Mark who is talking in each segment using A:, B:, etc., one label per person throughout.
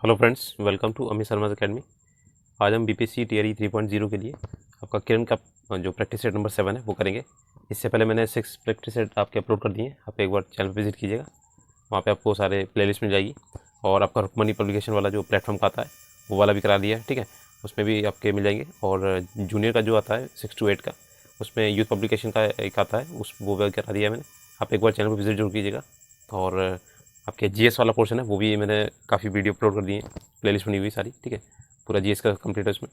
A: Hello friends, welcome to Amit Sharma academy. आज हम BPSC TRE 3.0 के लिए आपका किरण का जो प्रैक्टिस सेट नंबर 7 है वो करेंगे। इससे पहले मैंने 6 प्रैक्टिस सेट आपके अपलोड कर दिए हैं। आप एक बार चैनल पर विजिट कीजिएगा, वहाँ पे आपको सारे प्लेलिस्ट मिल जाएगी। और आपका रुक्मणी पब्लिकेशन वाला जो प्लेटफॉर्म का आता है वो वाला भी करा दिया है, ठीक है। उसमें भी आपके मिल जाएंगे। और जूनियर का जो आता है 6 to 8 का, उसमें यूथ पब्लिकेशन का एक आता है, उस वो भी करा दिया है मैंने। आप एक बार चैनल पर विजिट जरूर कीजिएगा। और आपके जीएस वाला पोर्शन है वो भी मैंने काफ़ी वीडियो अपलोड कर दिए हैं, प्लेलिस्ट बनी हुई सारी, ठीक है। पूरा जीएस का कंप्लीट है उसमें।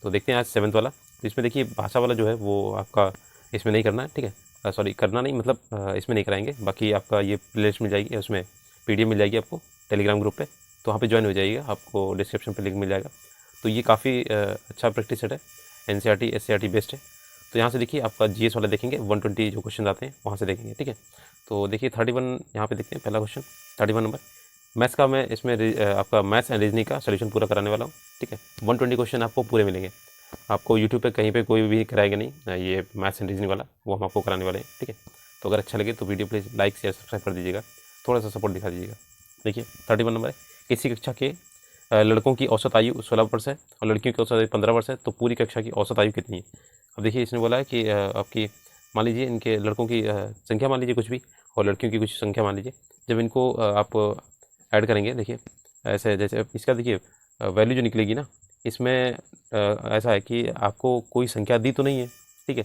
A: तो देखते हैं आज 7th वाला। तो इसमें देखिए भाषा वाला जो है वो आपका इसमें नहीं करना है, ठीक है। सॉरी, करना नहीं मतलब इसमें नहीं कराएंगे। बाकी आपका ये प्लेलिस्ट मिल जाएगी, उसमें पीडीएफ मिल जाएगी आपको टेलीग्राम ग्रुप पे, तो वहाँ पे ज्वाइन हो जाइएगा, आपको डिस्क्रिप्शन पे लिंक मिल जाएगा। तो ये काफ़ी अच्छा प्रैक्टिस सेट है, एनसीईआरटी एससीईआरटी बेस्ड है। तो यहाँ से देखिए आपका जीएस वाला देखेंगे, 120 जो क्वेश्चन आते हैं वहाँ से देखेंगे, ठीक है। तो देखिए 31 यहाँ पे देखते हैं, पहला क्वेश्चन 31 नंबर मैथ्स का। मैं इसमें आपका मैथ्स एंड रीजनिंग का सोल्यूशन पूरा कराने वाला हूँ, ठीक है। 120 क्वेश्चन आपको पूरे मिलेंगे। आपको यूट्यूब पे कहीं पे कोई भी कराएगा नहीं ये मैथ्स एंड रीजनिंग वाला, वो हम आपको कराने वाले हैं, ठीक है। तो अगर अच्छा लगे तो video please like share subscribe कर दीजिएगा, थोड़ा सा सपोर्ट दिखा दीजिएगा। देखिए 31 नंबर है, किसी कक्षा के लड़कों की औसत आयु 16 वर्ष है और लड़कियों की औसत आयु 15 वर्ष है, तो पूरी कक्षा की औसत आयु कितनी है। अब देखिए इसने बोला है कि आपकी मान लीजिए इनके लड़कों की संख्या मान लीजिए कुछ भी, और लड़कियों की कुछ संख्या मान लीजिए। जब इनको आप ऐड करेंगे, देखिए ऐसे जैसे इसका देखिए वैल्यू जो निकलेगी ना, इसमें ऐसा है कि आपको कोई संख्या दी तो नहीं है, ठीक है,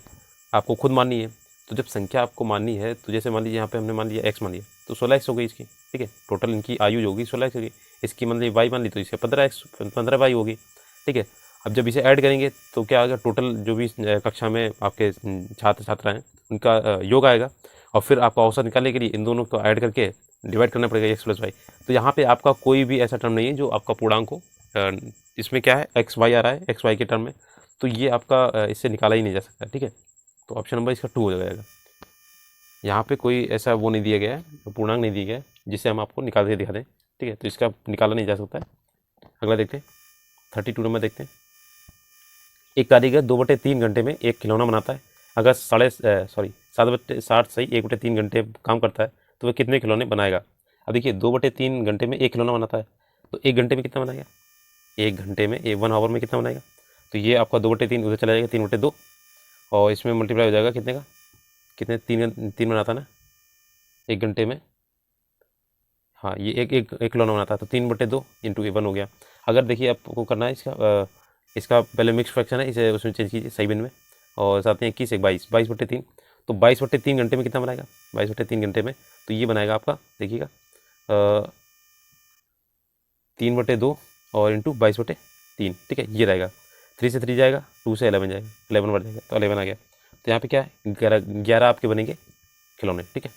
A: आपको खुद माननी है। तो जब संख्या आपको माननी है तो जैसे मान लीजिए यहाँ पे हमने मान लिया एक्स मान लिया, तो 16x हो गई इसकी, ठीक है। टोटल इनकी आयु जो होगी 16x होगी। इसकी मान लीजिए वाई मान ली तो इसका 15y होगी, ठीक है। अब जब इसे ऐड करेंगे तो क्या आएगा, टोटल जो भी कक्षा में आपके छात्र छात्रा हैं उनका योग आएगा। और फिर आपका औसत निकालने के लिए इन दोनों को ऐड करके डिवाइड करना पड़ेगा एक्स प्लस वाई। तो यहाँ पे आपका कोई भी ऐसा टर्म नहीं है जो आपका पूर्णांक हो। इसमें क्या है, एक्स वाई आ रहा है, एक्स वाई के टर्म में, तो ये आपका इससे निकाला ही नहीं जा सकता, ठीक है। तो ऑप्शन नंबर इसका 2 हो जाएगा। यहाँ पे कोई ऐसा वो नहीं दिया गया है, पूर्णांक नहीं दिया गया है जिससे हम आपको निकाल के दिखा दें, ठीक है। तो इसका निकाला नहीं जा सकता है। अगला देखते हैं 32 नंबर देखते हैं। एक कारीगर 2/3 घंटे में एक खिलौना बनाता है। अगर 7/60 सही 1/3 घंटे काम करता है तो वह कितने खिलौने बनाएगा। अब देखिए 2/3 घंटे में एक खिलौना बनाता है, तो 1 घंटे में कितना बनाएगा, 1 घंटे में 1 आवर में कितना बनाएगा। तो ये आपका 2/3 उधर चला जाएगा, 3/2, और इसमें मल्टीप्लाई हो जाएगा कितने का, कितने 3 बनाता ना 1 घंटे में। हाँ, ये एक खिलौना बनाता है, तो 3/2 इंटू 1 हो गया। अगर देखिए आपको करना है इसका पहले मिक्स फ्रैक्शन है, इसे उसमें चेंज कीजिए सही बिन में, और साथ में 21 1 22 22/3, तो 22/3 घंटे में कितना बनाएगा, 22/3 घंटे में तो ये बनाएगा आपका, देखिएगा 3/2 और इंटू 22/3, ठीक है। ये रहेगा 3 से 3 जाएगा, 2 से 11 जाएगा, 11 बढ़ जाएगा, तो 11 आ गया। तो यहाँ पे क्या है, 11 आपके बनेंगे खिलौने, ठीक है।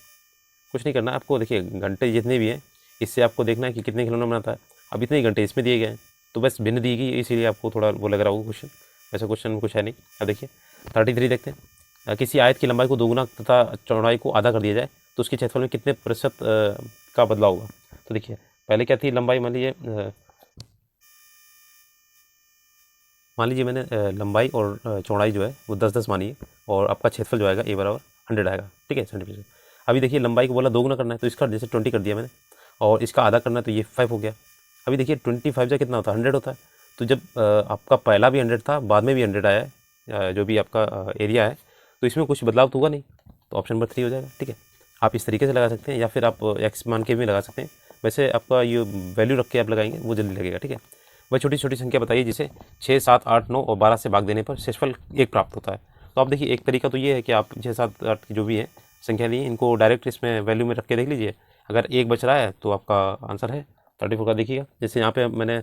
A: कुछ नहीं करना आपको, देखिए घंटे जितने भी हैं इससे आपको देखना है कि कितने खिलौने बनाता है। अब इतने ही घंटे इसमें दिए गए हैं, तो बस भिन्न दी गई, इसीलिए आपको थोड़ा वो लग रहा होगा क्वेश्चन। वैसा क्वेश्चन में कुछ है नहीं। अब देखिए 33 देखते हैं। किसी आयत की लंबाई को दोगुना तथा चौड़ाई को आधा कर दिया जाए तो उसके क्षेत्रफल में कितने प्रतिशत का बदलाव होगा। तो देखिए पहले क्या थी लंबाई, मान लीजिए मैंने लंबाई और चौड़ाई जो है वो 10-10 मानी है, और आपका क्षेत्रफल जो आएगा ए बराबर 100 आएगा, ठीक है, सेंटीमीटर। अभी देखिए लंबाई को बोला दोगुना करना है, तो इसका जैसे 20 कर दिया मैंने, और इसका आधा करना है तो ये 5 हो गया। अभी देखिए 25 से कितना होता है, 100 होता है। तो जब आपका पहला भी 100 था, बाद में भी 100 आया है, जो भी आपका एरिया है, तो इसमें कुछ बदलाव तो होगा नहीं, तो ऑप्शन नंबर 3 हो जाएगा, ठीक है। आप इस तरीके से लगा सकते हैं, या फिर आप एक्स मान के भी लगा सकते हैं। वैसे आपका ये वैल्यू रख के आप लगाएंगे वो जल्दी लगेगा, ठीक है। वह छोटी छोटी संख्या बताइए जिसे 6 7 8 9 और 12 से भाग देने पर शेषफल 1 प्राप्त होता है। तो आप देखिए एक तरीका तो ये है कि आप 6 7 8 की जो भी है संख्या ली इनको डायरेक्ट इसमें वैल्यू में रख के देख लीजिए। अगर 1 बच रहा है तो आपका आंसर है 34 का। देखिएगा जैसे यहाँ पे मैंने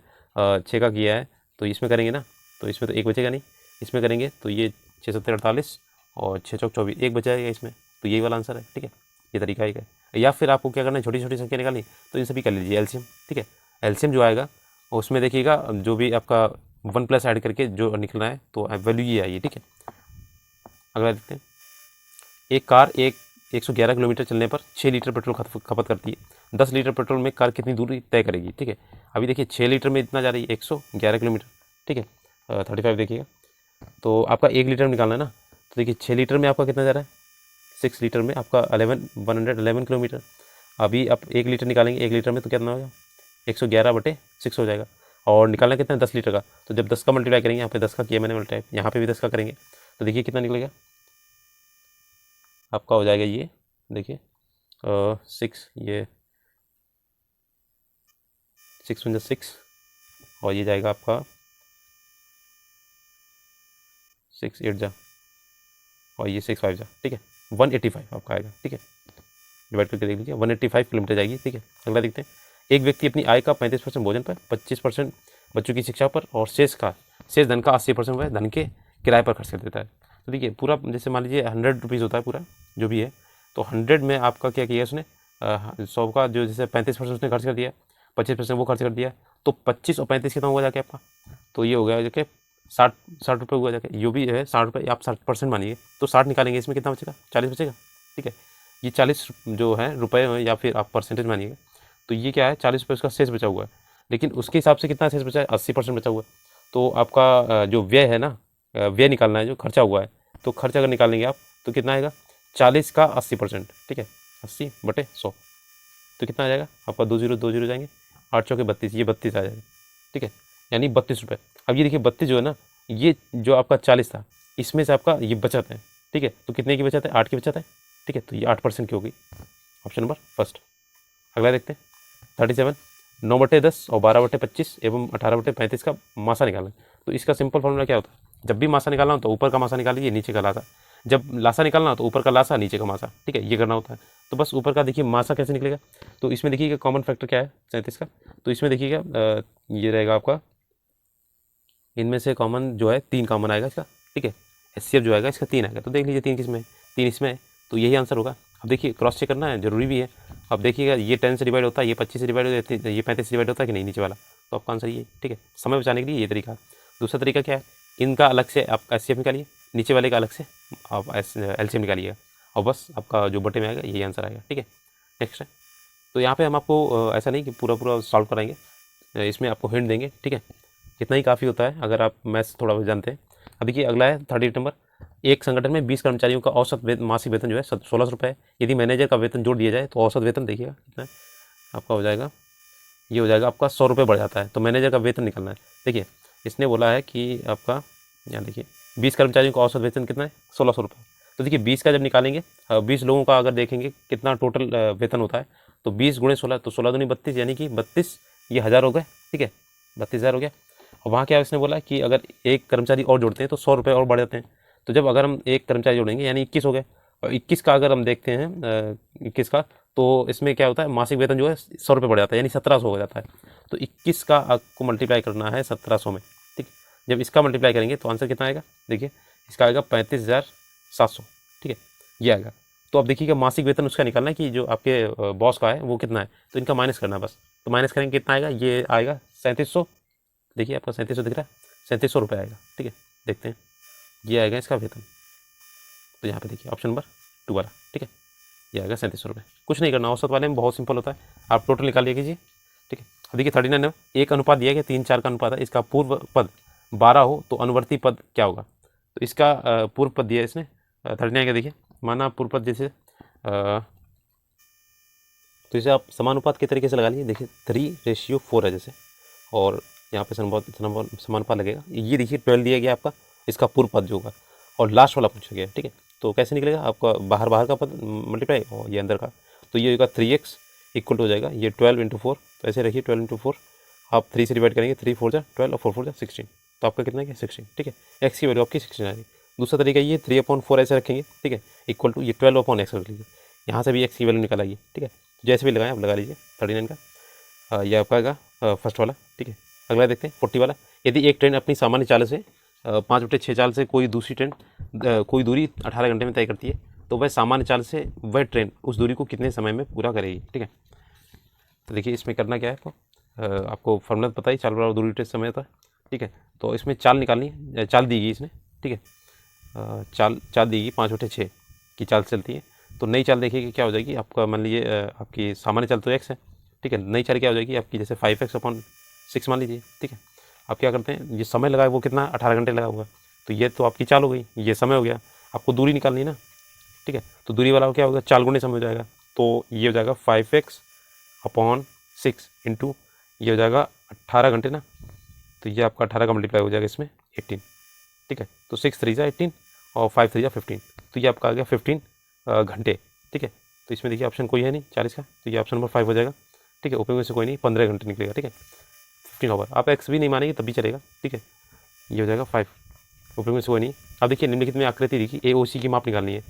A: 6 का किया है, तो इसमें करेंगे ना, तो इसमें तो 1 बचेगा नहीं, इसमें करेंगे तो ये 6 7 48 और 6 चौक 24, 1 बच जाएगा इसमें, तो यही वाला आंसर है, ठीक है। ये तरीका ही है। या फिर आपको क्या करना है, छोटी छोटी संख्या निकालनी, तो इन सभी कर लीजिए एलसीएम, ठीक है। एलसीएम जो आएगा उसमें देखिएगा जो भी आपका 1 प्लस ऐड करके जो निकलना है तो वैल्यू ये आइए, ठीक है। अगला देखते हैं। एक कार 111 किलोमीटर चलने पर 6 लीटर पेट्रोल खपत करती है। 10 लीटर पेट्रोल में कार कितनी दूरी तय करेगी, ठीक है। अभी देखिए 6 लीटर में इतना जा रही है 111 किलोमीटर, ठीक है। 35 देखिएगा, तो आपका 1 लीटर में निकालना है ना, तो देखिए 6 लीटर में आपका कितना जा रहा है, 6 लीटर में आपका 111 किलोमीटर। अभी आप 1 लीटर निकालेंगे, 1 लीटर में तो कितना होगा 111/6 हो जाएगा। और निकालना कितना है 10 लीटर का, तो जब 10 का मल्टीप्लाई करेंगे, यहाँ पे 10 का किया मैंने मल्टीप्लाई, यहाँ पे भी 10 का करेंगे, तो देखिए कितना निकलेगा आपका, हो जाएगा ये देखिए 6, ये 6 और ये जाएगा आपका 6 8 जा और ये 6 5 जा, ठीक है 185 आपका आएगा, ठीक है डिवाइड करके देख लीजिए 185 किलोमीटर जाएगी, ठीक है। अगला देखते हैं, एक व्यक्ति अपनी आय का 35% भोजन पर, 25% बच्चों की शिक्षा पर और शेष धन का 80% वह धन के किराए पर खर्च कर देता है। तो देखिए पूरा, जैसे मान लीजिए 100 रुपीज़ होता है पूरा जो भी है, तो 100 में आपका क्या किया उसने 100 का जो जैसे 35% उसने खर्च कर दिया, 25% वो खर्च कर दिया, तो 25 और 35 कितना हुआ जाके आपका, तो ये हो गया जाके 60 रुपये हुआ जाके, जो भी है 60 रुपये, आप 60% मानिए तो 60 निकालेंगे, इसमें कितना बचेगा 40 बचेगा, ठीक है। ये 40 जो है रुपये या फिर आप परसेंटेज मानिएगा, तो ये क्या है 40 रुपये उसका शेष बचा हुआ है, लेकिन उसके हिसाब से कितना शेष बचा है 80% बचा हुआ है। तो आपका जो व्यय है ना, व्यय निकालना है जो खर्चा हुआ है, तो खर्चा अगर निकालेंगे आप तो कितना आएगा 40 का 80%, ठीक है 80/100, तो कितना आ जाएगा आपका 2 0 जाएंगे, 8 चौके 32, ये 32 आ जाएगा, ठीक है यानी 32 रुपये। अब ये देखिए 32 जो है ना, ये जो आपका 40 था इसमें से आपका ये बचत है, ठीक है, तो कितने की बचत है 8 की बचत है, ठीक है, तो ये 8% की हो गई, ऑप्शन नंबर फर्स्ट। अगला देखते हैं 37, 9/10 और 12/25 एवं 18/35 का मासा निकालना है। तो इसका सिंपल फॉर्मूला क्या होता है, जब भी मासा निकालना हो तो ऊपर का मासा निकाल लीजिए, नीचे का लासा, जब लासा निकालना हो तो ऊपर का लासा नीचे का मासा, ठीक है ये करना होता है। तो बस ऊपर का देखिए मासा कैसे निकलेगा, तो इसमें देखिएगा कॉमन फैक्टर क्या है 37 का, तो इसमें देखिएगा ये रहेगा आपका, इनमें से कॉमन जो है 3 कॉमन आएगा इसका, ठीक है HCF जो आएगा इसका 3 आएगा, तो देख लीजिए 3 किसमें है, 3 इसमें है, तो यही आंसर होगा। अब देखिए क्रॉस चेक करना है, जरूरी भी है। अब देखिएगा ये 10 से डिवाइड होता है, ये 25 से डिवाइड होता है, ये 35 से डिवाइड होता है कि नहीं नीचे वाला, तो आपका आंसर ये, ठीक है। समय बचाने के लिए ये तरीका। दूसरा तरीका क्या है, इनका अलग से आप HCF निकालिए, नीचे वाले का अलग से आप LCM निकालिएगा, और बस आपका जो बटे में आएगा यही आंसर आएगा, ठीक है। नेक्स्ट है, तो यहाँ पे हम आपको ऐसा नहीं कि पूरा सॉल्व कराएंगे, इसमें आपको हिंट देंगे, ठीक है, इतना ही काफ़ी होता है अगर आप मैथ्स थोड़ा बहुत जानते हैं। अब देखिए अगला है 38 नंबर, एक संगठन में 20 कर्मचारियों का औसत मासिक वेतन जो है 1600 रुपये है। यदि मैनेजर का वेतन जोड़ दिया जाए तो औसत वेतन देखिएगा कितना है आपका, हो जाएगा ये हो जाएगा आपका 100 रुपये बढ़ जाता है, तो मैनेजर का वेतन निकलना है। देखिए इसने बोला है कि आपका यहाँ देखिए 20 कर्मचारियों का औसत वेतन कितना है 1600 रुपये, तो देखिए 20 का जब निकालेंगे 20 लोगों का अगर देखेंगे कितना टोटल वेतन होता है, तो 20 × 16, तो 16 दूनी 32, यानी कि 32 ये 1000 हो गए, ठीक है 32,000 हो गया। और वहाँ क्या इसने बोला कि अगर एक कर्मचारी और जोड़ते हैं तो 100 रुपये और बढ़ जाते हैं, तो जब अगर हम एक कर्मचारी जोड़ेंगे यानी 21 हो गए, और 21 का अगर हम देखते हैं 21 का, तो इसमें क्या होता है मासिक वेतन जो है 100 रुपये बढ़ जाता है, यानी 1700 हो जाता है। तो 21 का आपको मल्टीप्लाई करना है 1700 में, ठीक। जब इसका मल्टीप्लाई करेंगे तो आंसर कितना आएगा, देखिए इसका आएगा 35,700, ठीक है ये आएगा। तो अब देखिएगा मासिक वेतन उसका निकालना है कि जो आपके बॉस का है वो कितना है, तो इनका माइनस करना है बस, तो माइनस करेंगे कितना आएगा, ये आएगा 3700, देखिए आपका 3700 दिख रहा है, 3700 रुपये आएगा, ठीक है। देखते हैं ये आएगा इसका वेतन, तो यहाँ पे देखिए ऑप्शन नंबर 2 वाला, ठीक है ये आएगा 3700 रुपये। कुछ नहीं करना, औसत वाले में बहुत सिंपल होता है, आप टोटल निकाल लिया कीजिए, ठीक है। अब देखिए 39 एक अनुपात दिया गया 3:4 का अनुपात है, इसका पूर्व पद 12 हो तो अनुवर्ती पद क्या होगा, तो इसका पूर्व पद दिया है इसने 39 का, देखिए माना पूर्व पद जैसे तो इसे आप समानुपात के तरीके से लगा लीजिए, देखिए 3:4 है जैसे, और यहाँ पे समानुपात लगेगा, ये देखिए 12 दिया गया आपका, इसका पूर्व पद जो होगा, और लास्ट वाला पूछा गया, ठीक है। तो कैसे निकलेगा आपका बाहर का पद मल्टीप्लाई और ये अंदर का, तो ये होगा 3x इक्वल हो जाएगा ये 12 × 4, तो ऐसे रखिए 12 × 4 आप 3 से डिवाइड करेंगे, 3 4 जा 12 और 4 4 जा 16, तो आपका कितना है 16, ठीक है। एक्स की वैल्यू आपकी 16 आएगी। दूसरा तरीका ये 3/4 ऐसे रखेंगे, ठीक है, इक्वल टू ये 12/x रख लीजिए, यहाँ से भी एक्स की वैल्यू निकल आइए, ठीक है, जैसे भी लगाएं आप लगा लीजिए 39 का, ये आपका आएगा फर्स्ट वाला, ठीक है। अगला देखते हैं 40 वाला, यदि एक ट्रेन अपनी सामान्य चाल से 5/6 चाल से कोई दूसरी ट्रेन कोई दूरी 18 घंटे में तय करती है, तो वह सामान्य चाल से वह ट्रेन उस दूरी को कितने समय में पूरा करेगी, ठीक है। तो देखिए इसमें करना क्या है आपको फॉर्मूला पता ही, चाल बराबर दूरी टेस्ट समय होता है, ठीक है। तो इसमें चाल निकालनी है, चाल दी गई इसने, ठीक है, चाल दी गई 5/6 की चाल चलती है, तो नई चाल देखिए क्या हो जाएगी आपका, मान लीजिए आपकी सामान्य चाल तो x है, ठीक है, नई चाल क्या हो जाएगी आपकी जैसे 5x/6 मान लीजिए, ठीक है। आप क्या करते हैं, ये समय लगा है वो कितना 18 घंटे लगा हुआ, तो ये तो आपकी चाल हो गई, ये समय हो गया, आपको दूरी निकालनी है ना, ठीक है, तो दूरी वाला क्या होगा 4 गुने समय हो जाएगा, तो ये हो जाएगा 5x/6 इंटू ये हो जाएगा 18 घंटे ना, तो ये आपका 18 का मल्टीप्लाई हो जाएगा इसमें 18, ठीक है। तो 6 3 जा 18 और 5 3 जा 15, तो ये आपका आ गया 15 घंटे, ठीक है। तो इसमें देखिए ऑप्शन कोई है नहीं 40 का, तो ये ऑप्शन नंबर 5 हो जाएगा, ठीक है। ऊपर में से कोई नहीं, 15 घंटे निकलेगा, ठीक है। 15 आवर, आप एक्स भी नहीं मानेंगे तब भी चलेगा, ठीक है। ये हो जाएगा 5, ऊपर में से कोई नहीं। अब देखिए निम्नलिखित में आकृति देखिए AOC की माप निकालनी है,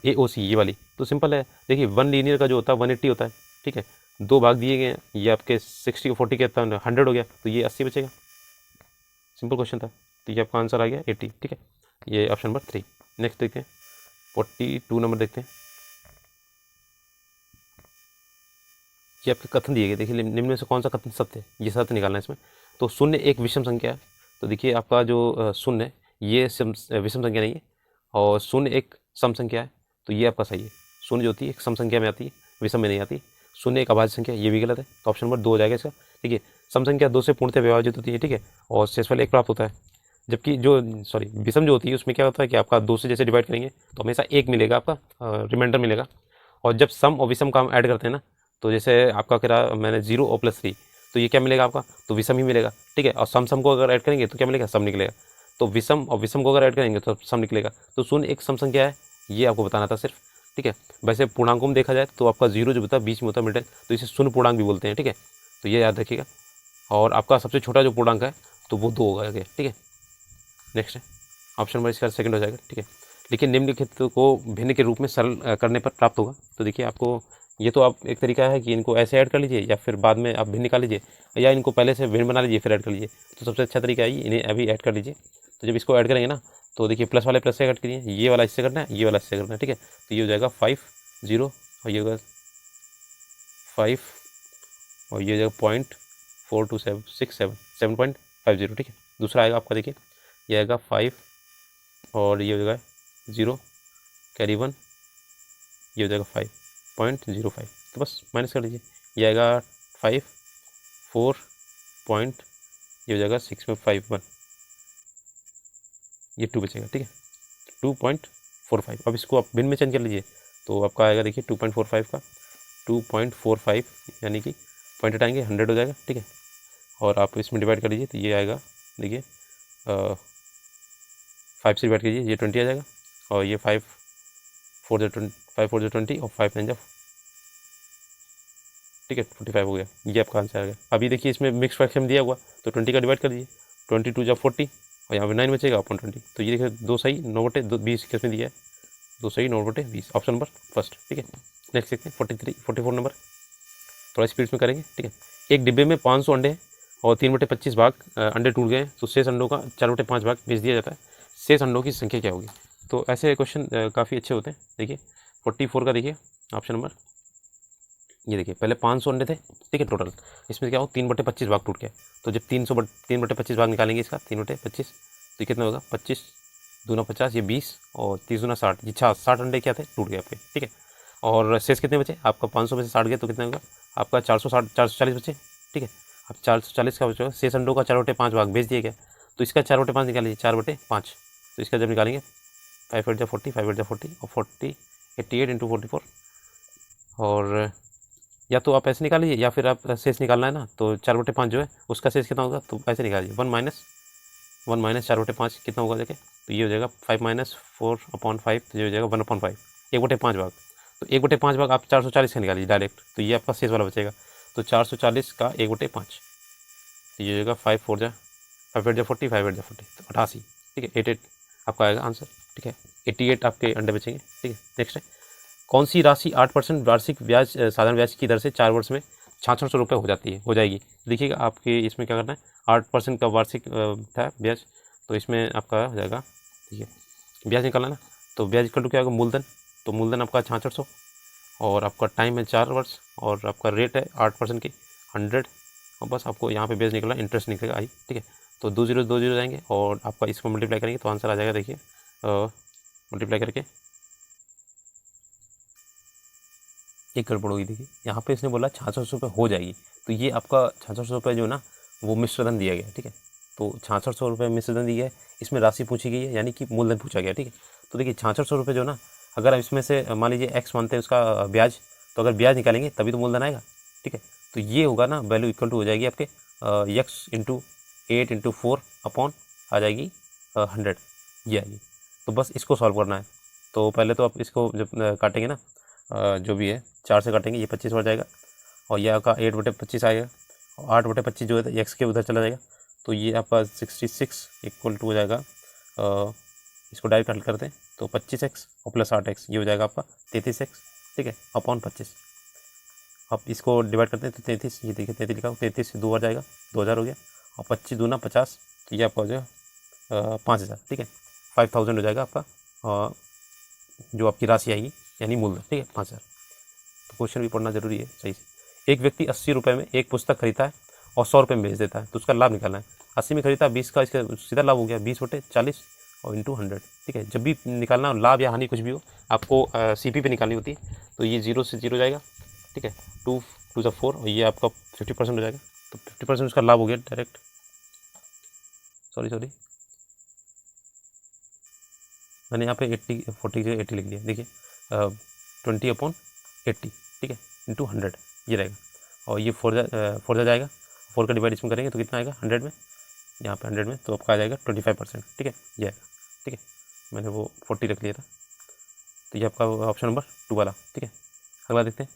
A: AOC ये वाली, तो सिंपल है। देखिए 1 लीनियर का जो होता है 180 होता है, ठीक है। 2 भाग दिए गए हैं, ये आपके 60 और 40 के 100 हो गया, तो ये 80 बचेगा, सिंपल क्वेश्चन था। तो ये आपका आंसर आ गया 80, ठीक है। ये ऑप्शन नंबर 3। नेक्स्ट देखते हैं 42 नंबर देखते हैं। ये आपके कथन दिए गए, देखिए निम्न में से कौन सा कथन सत्य है, ये सत्य निकालना है इसमें। तो शून्य एक विषम संख्या है, तो देखिए आपका जो शून्य है ये विषम संख्या नहीं है, और शून्य एक सम संख्या है, तो ये आपका सही है। शून्य जो होती है एक सम संख्या में आती है, विषम में नहीं आती। शून्य एक अभाज्य संख्या, ये भी गलत है, तो ऑप्शन नंबर 2 हो जाएगा इसका। देखिए सम संख्या 2 से पूर्णतः विभाजित होती है, ठीक है, और शेषफल 1 प्राप्त होता है। जबकि जो विषम जो होती है उसमें क्या होता है कि आपका 2 से जैसे डिवाइड करेंगे तो हमेशा 1 मिलेगा, आपका रिमाइंडर मिलेगा। और जब सम और विषम का हम ऐड करते हैं ना, तो जैसे आपका करा मैंने 0 और +3, तो ये क्या मिलेगा आपका, तो विषम ही मिलेगा, ठीक है। और सम को अगर ऐड करेंगे तो क्या मिलेगा, सम निकलेगा। तो विषम और विषम को अगर ऐड करेंगे तो सम निकलेगा। तो शून्य एक सम संख्या है, ये आपको बताना था सिर्फ, ठीक है। वैसे पूर्णांकों में देखा जाए तो आपका 0 जो होता है बीच में होता है मिडल, तो इसे शून्य पूर्णांक भी बोलते हैं, ठीक है। तो ये याद रखिएगा। और आपका सबसे छोटा जो पूर्णांक है तो वो 2 होगा, ठीक है। नेक्स्ट है ऑप्शन नंबर इसका सेकंड हो जाएगा, ठीक है। लेकिन निम्नलिखित को भिन्न के रूप में सरल करने पर प्राप्त होगा। तो देखिए आपको ये तो आप एक तरीका है कि इनको ऐसे ऐड कर लीजिए, या फिर बाद में आप भिन्न निकाल लीजिए, या इनको पहले से भिन्न बना लीजिए फिर ऐड कर लीजिए। तो सबसे अच्छा तरीका है इन्हें अभी ऐड कर लीजिए। तो जब इसको ऐड करेंगे ना, तो देखिए प्लस वाले प्लस से ऐड करिए, ये वाला इससे करना है, ये वाला इससे करना है, ठीक है। तो ये हो जाएगा 5 0 और ये होगा 5 और ये हो जाएगा 7.50, ठीक है। दूसरा आएगा आपका, देखिए ये आएगा 5 और ये हो जाएगा 0 कैरी 1, ये हो जाएगा 5.05, तो बस माइनस कर लीजिए। ये आएगा 5 4 पॉइंट, ये हो जाएगा 6.51, ये 2 बचेगा, ठीक है, 2.45। अब इसको आप भिन्न में चेंज कर लीजिए, तो आपका आएगा देखिए 2.45 का 2.45, यानी कि पॉइंट हटाएंगे 100 हो जाएगा, ठीक है। और आप इसमें डिवाइड कर लीजिए, तो ये आएगा देखिए 5 से डिवाइड कीजिए, ये 20 आ जाएगा। और ये 5 4 जो 20 और 5 9 जा, ठीक है, 45 हो गया। ये आपका आंसर आ गया। अभी देखिए इसमें मिक्स फ्रैक्शन दिया हुआ, तो 20 का डिवाइड कर दीजिए, 22 जा 40 और यहाँ पे 9 बचेगा अपॉन 20। तो ये देखिए 2 सही 9/20 किसमें दिया है, 2 सही 9/20, ऑप्शन नंबर फर्स्ट, ठीक है। नेक्स्ट देखते हैं 44 नंबर, थोड़ा स्पीड में करेंगे, ठीक है। एक डिब्बे में 500 अंडे हैं और 3/25 भाग अंडे टूट गए, तो शेष अंडों का 4/5 भाग बेच दिया जाता है। शेष अंडों की संख्या क्या होगी। तो ऐसे क्वेश्चन काफ़ी अच्छे होते हैं। देखिए 44 का देखिए ऑप्शन नंबर, ये देखिए पहले 500 अंडे थे, ठीक है टोटल, इसमें क्या हो 3/25 भाग टूट गया। तो जब 3/25 भाग निकालेंगे इसका 3/25, तो कितना होगा 25 दूना 50, ये 20 और 30 दूना 60, ये 60 अंडे क्या थे टूट गए आपके, ठीक है। और शेष कितने बचे आपका, 500 में से 60 गए तो कितना होगा आपका 440 बचे, ठीक है। अब 440 का बचा, शेष अंडों का 4/5 भाग बेच दिया गया, तो इसका 4/5 निकाल लीजिए, 4/5। तो इसका जब निकालेंगे 5 8 जा 40, 5 8 जा 40 और 40 88 इंटू 44, और या तो आप ऐसे निकाल लीजिए या फिर आप शेष निकालना है ना, तो 4/5 जो है उसका शेष कितना होगा, तो ऐसे निकालिए 1 माइनस 4/5 कितना होगा देखिए, तो ये हो जाएगा 5 - 4/5, तो ये हो जाएगा 1/5, 1/5 भाग। तो 1/5 भाग आप 440 का निकालिए डायरेक्ट, तो ये आपका शेष वाला बचेगा। तो 440 का 1/5, तो ये हो जाएगा 5 4 जा 5 8 जा 40, 5 8 जा 40, तो 88, ठीक है, 88 आपका आएगा आंसर, ठीक है। 88 आपके अंडे बचेंगे, ठीक है। नेक्स्ट है कौन सी राशि 8% वार्षिक ब्याज साधारण ब्याज की दर से 4 वर्ष में 6600 रुपये हो जाएगी। देखिएगा आपके इसमें क्या करना है, 8% का वार्षिक था ब्याज, तो इसमें आपका हो जाएगा, ठीक है, ब्याज निकालना ना, तो ब्याज इक्वल टू क्या होगा मूलधन, तो मूलधन आपका 6600 और आपका टाइम है 4 वर्ष और आपका रेट है 8% की 100, और बस आपको यहाँ पे ब्याज निकला, इंटरेस्ट निकलेगा आई, ठीक है। तो 2 0 2 0 जाएंगे और आपका इसको मल्टीप्लाई करेंगे तो आंसर आ जाएगा, देखिए मल्टीप्लाई करके एक गड़बड़ होगी। देखिए यहाँ पे इसने बोला 6600 रुपये हो जाएगी, तो ये आपका 6600 रुपये जो ना वो मिश्रधन दिया गया, ठीक है। तो 6600 रुपये मिश्रधन दिया है, इसमें राशि पूछी गई है, यानी कि मूलधन पूछा गया, ठीक है। तो देखिए 6600 रुपये जो ना, अगर इसमें से मान लीजिए x मानते हैं उसका ब्याज, तो अगर ब्याज निकालेंगे तभी तो मूलधन आएगा, ठीक है। तो ये होगा ना वैल्यू इक्वल टू हो जाएगी आपके x इंटू 8 × 4 अपॉन आ जाएगी 100, ये आएगी। तो बस इसको सॉल्व करना है। तो पहले तो आप इसको जब काटेंगे ना जो भी है 4 से काटेंगे, ये 25 हो जाएगा और ये आपका 8/25 आएगा और 8/25 जो है एक्स के उधर चला जाएगा। तो ये आपका 66 इक्वल टू हो जाएगा इसको डायरेक्ट हल करते हैं तो 25x और प्लस 8x ये हो जाएगा आपका 33x, ठीक है, अपॉन 25। अब इसको डिवाइड करते हैं तो 33, ये देखिए 33 लिखा हो, 33 से 2 बार जाएगा 2000 हो गया और 25 दूना 50, तो ये आपका हो जाएगा 5000, ठीक है, 5000 हो जाएगा आपका जो आपकी राशि आएगी यानी मूलधन, ठीक है, 5000। तो क्वेश्चन भी पढ़ना जरूरी है सही से। एक व्यक्ति 80 रुपये में एक पुस्तक खरीदता है और 100 रुपये में बेच देता है, तो उसका लाभ निकालना है। 80 में खरीदता 20 का, इसका सीधा लाभ हो गया 20/40 और इंटू 100, ठीक है। जब भी निकालना लाभ या हानि कुछ भी हो आपको CP पे निकालनी होती है। तो ये 0 से 0 जाएगा, ठीक है, 2 × 2 = 4 और ये आपका 50% हो जाएगा। तो 50% उसका लाभ हो गया डायरेक्ट, सॉरी मैंने यहाँ पे 40 से 80 लिख दिया। देखिए 20/80, ठीक है, इंटू 100 ये रहेगा और ये 4 जा जाएगा, 4 का डिवाइड इसमें करेंगे तो कितना आएगा 100 में, यहाँ पे 100 में तो आपका आ जाएगा 25%, ठीक है, ये आएगा, ठीक है। मैंने वो 40 रख लिया था। तो ये आपका ऑप्शन नंबर 2 वाला, ठीक है। अगला देखते हैं।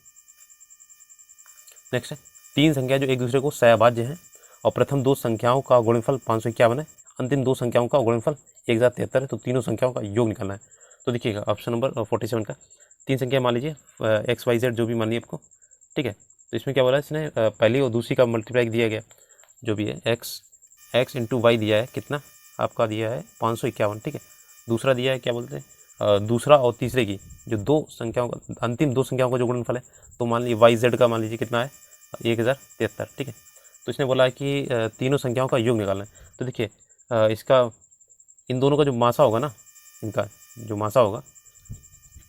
A: नेक्स्ट है 3 संख्या जो एक दूसरे को सहभाज्य हैं और प्रथम 2 संख्याओं का गुणनफल 551 है, अंतिम 2 संख्याओं का गुणनफल 1073 है, तो तीनों संख्याओं का योग निकालना है। तो देखिएगा ऑप्शन नंबर 47 का 3 संख्या मान लीजिए XYZ जो भी मान लीजिए आपको, ठीक है। तो इसमें क्या बोला है इसने पहली और दूसरी का मल्टीप्लाई दिया गया जो भी है x इंटू वाई दिया है, कितना आपका दिया है 551, ठीक है। दूसरा दिया है क्या बोलते हैं दूसरा और तीसरे की जो 2 संख्याओं का अंतिम 2 संख्याओं का जो गुणनफल है, तो मान लीजिए YZ का मान लीजिए कितना है 1073, ठीक है। तो इसने बोला है कि तीनों संख्याओं का योग निकालना है। तो देखिए इसका इन दोनों का जो मासा होगा ना, इनका जो मासा होगा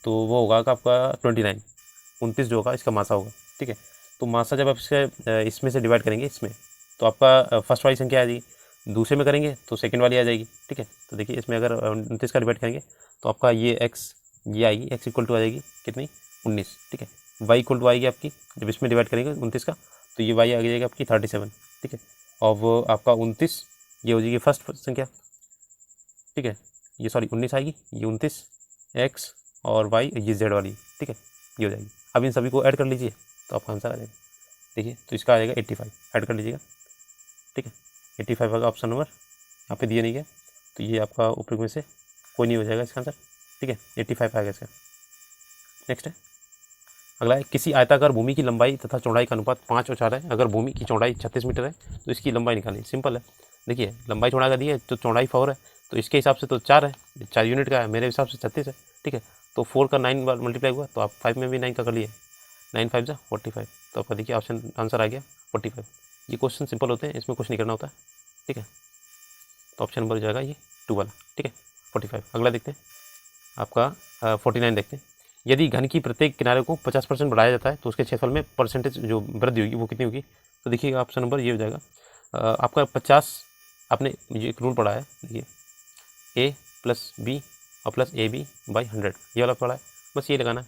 A: तो वो होगा आपका 29 जो होगा इसका मासा होगा, ठीक है। तो मासा जब आप इसके इसमें से डिवाइड करेंगे इसमें, तो आपका फर्स्ट वाली संख्या आ जाएगी, दूसरे में करेंगे तो सेकंड वाली आ जाएगी, ठीक है। तो देखिए इसमें अगर 29 का डिवाइड करेंगे तो आपका ये ये आएगी x इक्वल टू आ जाएगी कितनी 19, ठीक है। y इक्वल टू आएगी आपकी जब इसमें डिवाइड करेंगे 29 का, तो ये y आ जाएगी आपकी 37, ठीक है। और वो आपका 29 ये हो जाएगी फर्स्ट संख्या, ठीक है, ये सॉरी 19 आएगी, ये 29 x और y ये z वाली, ठीक है, ये हो जाएगी। अब इन सभी को ऐड कर लीजिए तो आपका आंसर आ जाएगा। देखिए तो इसका आ जाएगा 85, ऐड कर लीजिएगा, ठीक है। 85 का ऑप्शन नंबर यहाँ पे दिया नहीं गया, तो ये आपका ऊपर में से कोई नहीं हो जाएगा इसका आंसर, ठीक है, 85 आएगा इसका। नेक्स्ट है अगला है किसी आयताकार भूमि की लंबाई तथा चौड़ाई का अनुपात 5 और 4 है। अगर भूमि की चौड़ाई 36 मीटर है तो इसकी लंबाई निकालनी। सिंपल है, देखिए लंबाई चौड़ाई का दी है तो चौड़ाई 4 है, तो इसके हिसाब से तो 4 है, 4 यूनिट का है, मेरे हिसाब से 36 है, ठीक है। तो 4 का 9 बार मल्टीप्लाई हुआ तो आप 5 में भी 9 का कर लिए, 9 5 जा 45, तो आपका देखिए ऑप्शन आंसर आ गया 45। ये क्वेश्चन सिंपल होते हैं, इसमें कुछ नहीं करना होता है, ठीक है। तो ऑप्शन नंबर हो जाएगा ये 2 वाला, ठीक है, 45। अगला देखते हैं आपका 49 देखते हैं। यदि घन की प्रत्येक किनारे को 50% बढ़ाया जाता है तो उसके क्षेत्रफल में परसेंटेज जो वृद्धि होगी वो कितनी होगी। तो देखिएगा ऑप्शन नंबर ये हो जाएगा आपका 50, आपने ये एक रूल पढ़ा है, देखिए a + b और + AB/100 ये वाला पढ़ा है, बस ये लगाना है।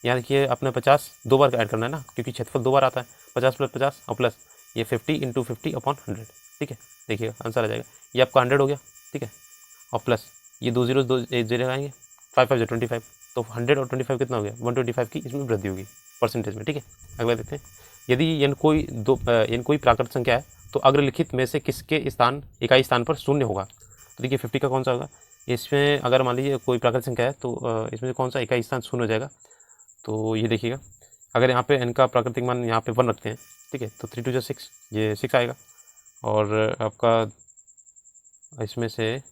A: यहाँ देखिए आपने 50 2 बार ऐड करना है ना, क्योंकि क्षेत्रफल 2 बार आता है, 50 + 50 और प्लस ये 50 × 50/100, ठीक है। देखिएगा आंसर आ जाएगा, ये आपका 100 हो गया, ठीक है, और प्लस ये 2 0 2 0 आएंगे, 5 5 25, तो 100 और 25 कितना हो गया 125 की इसमें वृद्धि होगी परसेंटेज में, ठीक है। अगला देखते हैं यदि n कोई प्राकृत संख्या है तो अग्रलिखित में से किसके इकाई स्थान पर 0 होगा। तो देखिए 50 का कौन सा होगा, इसमें अगर मान लीजिए कोई प्राकृत संख्या है तो इसमें से कौन सा इकाई स्थान 0 हो जाएगा। तो ये देखिएगा अगर यहाँ पे n का प्राकृतिक मान यहाँ पे 1 रखते हैं, ठीक है, तो 3 2 6 ये 6 आएगा, और आपका इसमें से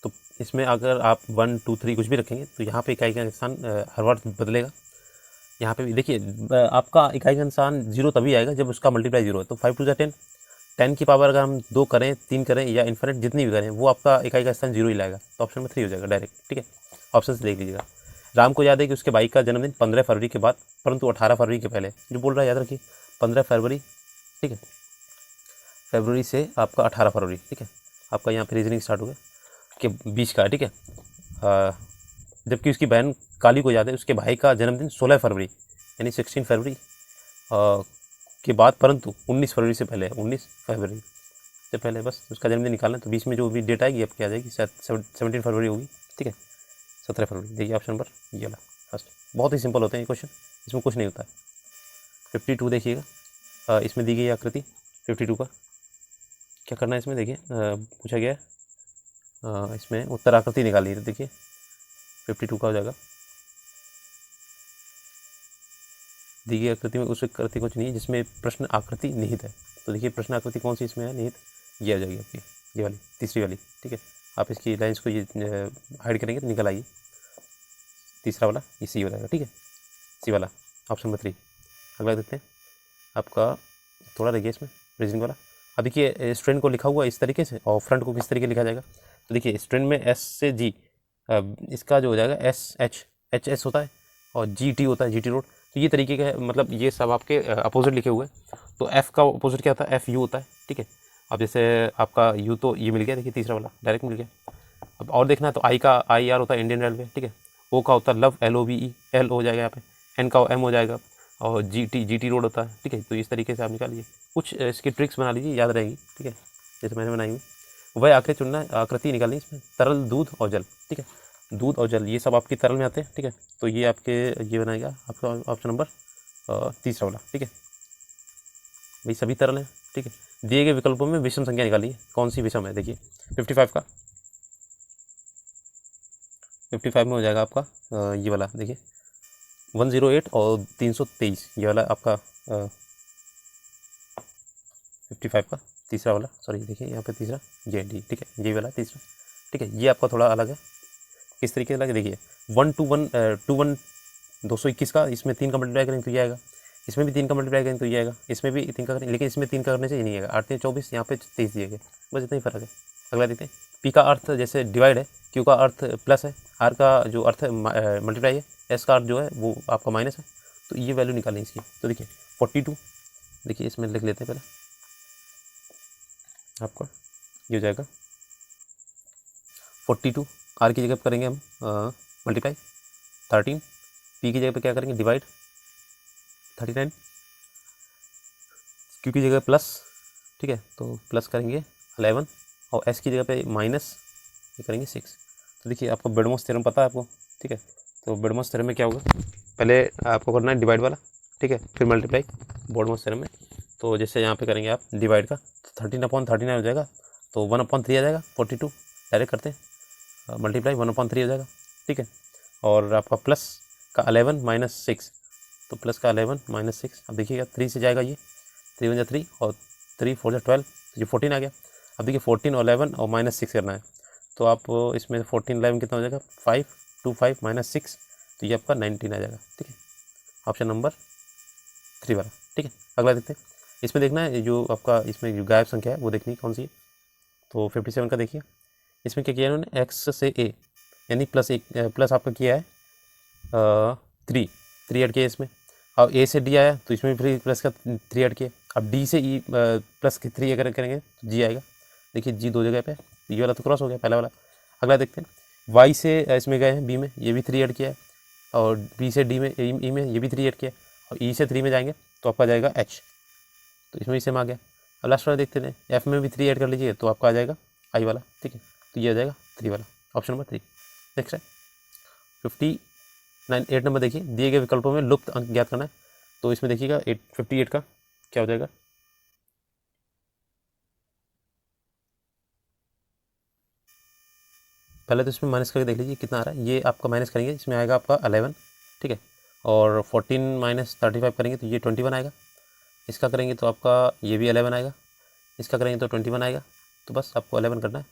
A: तो इसमें अगर आप 1 2 3 कुछ भी रखेंगे तो यहाँ पे इकाई का स्थान हर बार बदलेगा। यहाँ पे भी देखिए आपका इकाई का स्थान 0 तभी आएगा जब उसका मल्टीप्लाई 0 है। तो 5 2 10, 10 की पावर अगर हम 2 करें 3 करें या इन्फिनिट जितनी भी करें वो आपका इकाई का स्थान 0 ही लाएगा। तो ऑप्शन नंबर 3 हो जाएगा डायरेक्ट, ठीक है। ऑप्शन से देख लीजिएगा। राम को याद है कि उसके भाई का जन्मदिन 15 फरवरी के बाद परंतु 18 फरवरी के पहले, जो बोल रहा है याद रखिए 15 फरवरी, ठीक है, फरवरी से आपका 18 फरवरी, ठीक है। आपका यहाँ पे रीजनिंग स्टार्ट हो गया के बीच का, ठीक है। जबकि उसकी बहन काली को याद है उसके भाई का जन्मदिन 16 फरवरी यानी 16 फरवरी, के बाद परंतु 19 फरवरी से पहले है, 19 फरवरी से पहले बस उसका जन्मदिन निकालना है। तो बीच में जो भी डेट आएगी आपकी आ जाएगी, शायद 17 फरवरी होगी, ठीक है, 17 फरवरी। देखिए ऑप्शन नंबर ये वाला फर्स्ट। बहुत ही सिंपल होते हैं ये क्वेश्चन, इसमें कुछ नहीं होता है। 52 देखिएगा, इसमें दी गई आकृति 52 का क्या करना है इसमें, देखिए पूछा गया है इसमें उत्तर आकृति निकालिए। तो देखिए 52 का हो जाएगा, दी गई आकृति में उस आकृति कुछ नहीं है जिसमें प्रश्न आकृति निहित है। तो देखिए प्रश्न आकृति कौन सी इसमें है निहित, ये आ जाएगी आपकी, ये वाली तीसरी वाली, ठीक है। आप इसकी लाइन्स को ये हाइड करेंगे तो निकल आइए, तीसरा वाला ये सी हो जाएगा, ठीक है, सी वाला ऑप्शन नंबर 3। अगला देखते हैं आपका, थोड़ा देखिए इसमें रीजनिंग वाला। अब देखिए स्ट्रेन को लिखा हुआ इस तरीके से और फ्रंट को किस तरीके लिखा जाएगा। तो देखिए स्ट्रेन में एस से जी, इसका जो हो जाएगा एस एच एस होता है और जी टी होता है, जी टी रोड। तो ये तरीके का मतलब ये सब आपके अपोजिट लिखे हुए हैं। तो एफ़ का अपोजिट क्या होता है, एफ यू होता है, ठीक है। अब जैसे आपका यू तो ये मिल गया, देखिए तीसरा वाला डायरेक्ट मिल गया। अब और देखना है तो आई का आई आर होता है इंडियन रेलवे, ठीक है। ओ का होता है love, L O V E, L हो जाएगा यहाँ पे, एन का एम हो जाएगा और जी टी रोड होता है, ठीक है। तो इस तरीके से आप निकालिए, कुछ इसकी ट्रिक्स बना लीजिए, याद रहेंगी, ठीक है, जैसे मैंने बनाई हुई। वह आकृति चुनना है, आकृति निकालनी इसमें तरल, दूध और जल, ठीक है। दूध और जल ये सब आपकी तरल में आते हैं, ठीक है। तो ये आपके ये बनाएगा आपका ऑप्शन नंबर तीसरा वाला, ठीक है। भाई सभी तरल हैं, ठीक है। दिए गए विकल्पों में विषम संख्या निकालिए, कौन सी विषम है, देखिए 55 का, 55 में हो जाएगा आपका ये वाला, देखिए 108 और 323, ये वाला आपका 55 का तीसरा वाला, सॉरी देखिए यहाँ पे तीसरा जे डी, ठीक है, ये वाला तीसरा, ठीक है। ये आपका थोड़ा अलग है, किस तरीके से अलग है, देखिए 221 का, इसमें 3 का मल्टीप्लाई करेंगे तो ये आएगा, इसमें भी 3 का मल्टीप्लाई करेंगे तो ये आएगा, इसमें भी 3 का करेंगे, लेकिन इसमें 3 का करने से ये नहीं आएगा, 8 3 24, यहाँ पे 23 दिया गया, बस इतना ही फर्क है। अगला देखते हैं, पी का अर्थ जैसे डिवाइड है, क्यू का अर्थ प्लस है, आर का जो अर्थ है मल्टीप्लाई है, एस का अर्थ जो है वो आपका माइनस है। तो ये वैल्यू निकालें इसकी। तो देखिए 42, देखिए इसमें लिख लेते हैं पहले, आपका ये हो जाएगा 42, आर की जगह पर करेंगे हम मल्टीप्लाई 13, पी की जगह पे क्या करेंगे डिवाइड 39, क्यू की जगह प्लस, ठीक है, तो प्लस करेंगे 11 और एस की जगह पे माइनस ये करेंगे 6। तो देखिए आपको बेडमोस थ्योरम पता है आपको, ठीक है। तो बेडमोस थ्योरम में क्या होगा, पहले आपको करना है डिवाइड वाला, ठीक है, फिर मल्टीप्लाई बेडमोस थ्योरम में। तो जैसे यहाँ पे करेंगे आप डिवाइड का, तो 13/39 हो जाएगा, तो 1/3 आ जाएगा, 42 डायरेक्ट करते हैं, मल्टीप्लाई 1/3 हो जाएगा, ठीक है। और आपका प्लस का 11 माइनस 6, तो प्लस का 11 माइनस 6, अब देखिएगा 3 से जाएगा ये, 3 × 3 और 3 4 12, तो ये 14 आ गया। अब देखिए 14 और 11 और माइनस 6 करना है, तो आप इसमें 14 11 कितना हो जाएगा 5 2 5 माइनस 6, तो ये आपका 19 आ जाएगा, ठीक है, ऑप्शन नंबर 3 वाला, ठीक है। अगला देखते हैं, इसमें देखना है जो आपका इसमें जो गायब संख्या है वो देखनी कौन सी है। तो 57 का देखिए, इसमें क्या किया है उन्होंने, एक्स से ए यानी प्लस एक प्लस आपका किया है 3 ऐड किया इसमें, अब ए से डी आया तो इसमें भी फिर प्लस का 3 ऐड किया। अब डी से ई प्लस के 3 अगर करेंगे तो जी आएगा, देखिए जी 2 जगह पे, ये वाला तो क्रॉस हो गया पहला वाला। अगला देखते हैं, वाई से इसमें गए हैं बी में, ये भी 3 ऐड किया है, और बी से डी में ई में ये भी 3 ऐड किया, और ई से 3 में जाएंगे तो आपका जाएगा एच, तो इसमें भी सेम आ गया। अब लास्ट वाला देखते हैं, एफ में भी 3 ऐड कर लीजिए तो आपका आ जाएगा आई वाला, ठीक है। तो ये आ जाएगा 3 वाला, ऑप्शन नंबर 3। नेक्स्ट है 8 नंबर, देखिए दिए गए विकल्पों में लुप्त अंक ज्ञात करना है। तो इसमें देखिएगा 58 का क्या हो जाएगा, पहले तो इसमें माइनस करके देख लीजिए कितना आ रहा है, ये आपका माइनस करेंगे इसमें आएगा आपका 11, ठीक है, और 14 माइनस 35 करेंगे तो ये 21 आएगा, इसका करेंगे तो आपका ये भी 11 आएगा, इसका करेंगे तो 21 आएगा, तो बस आपको 11 करना है,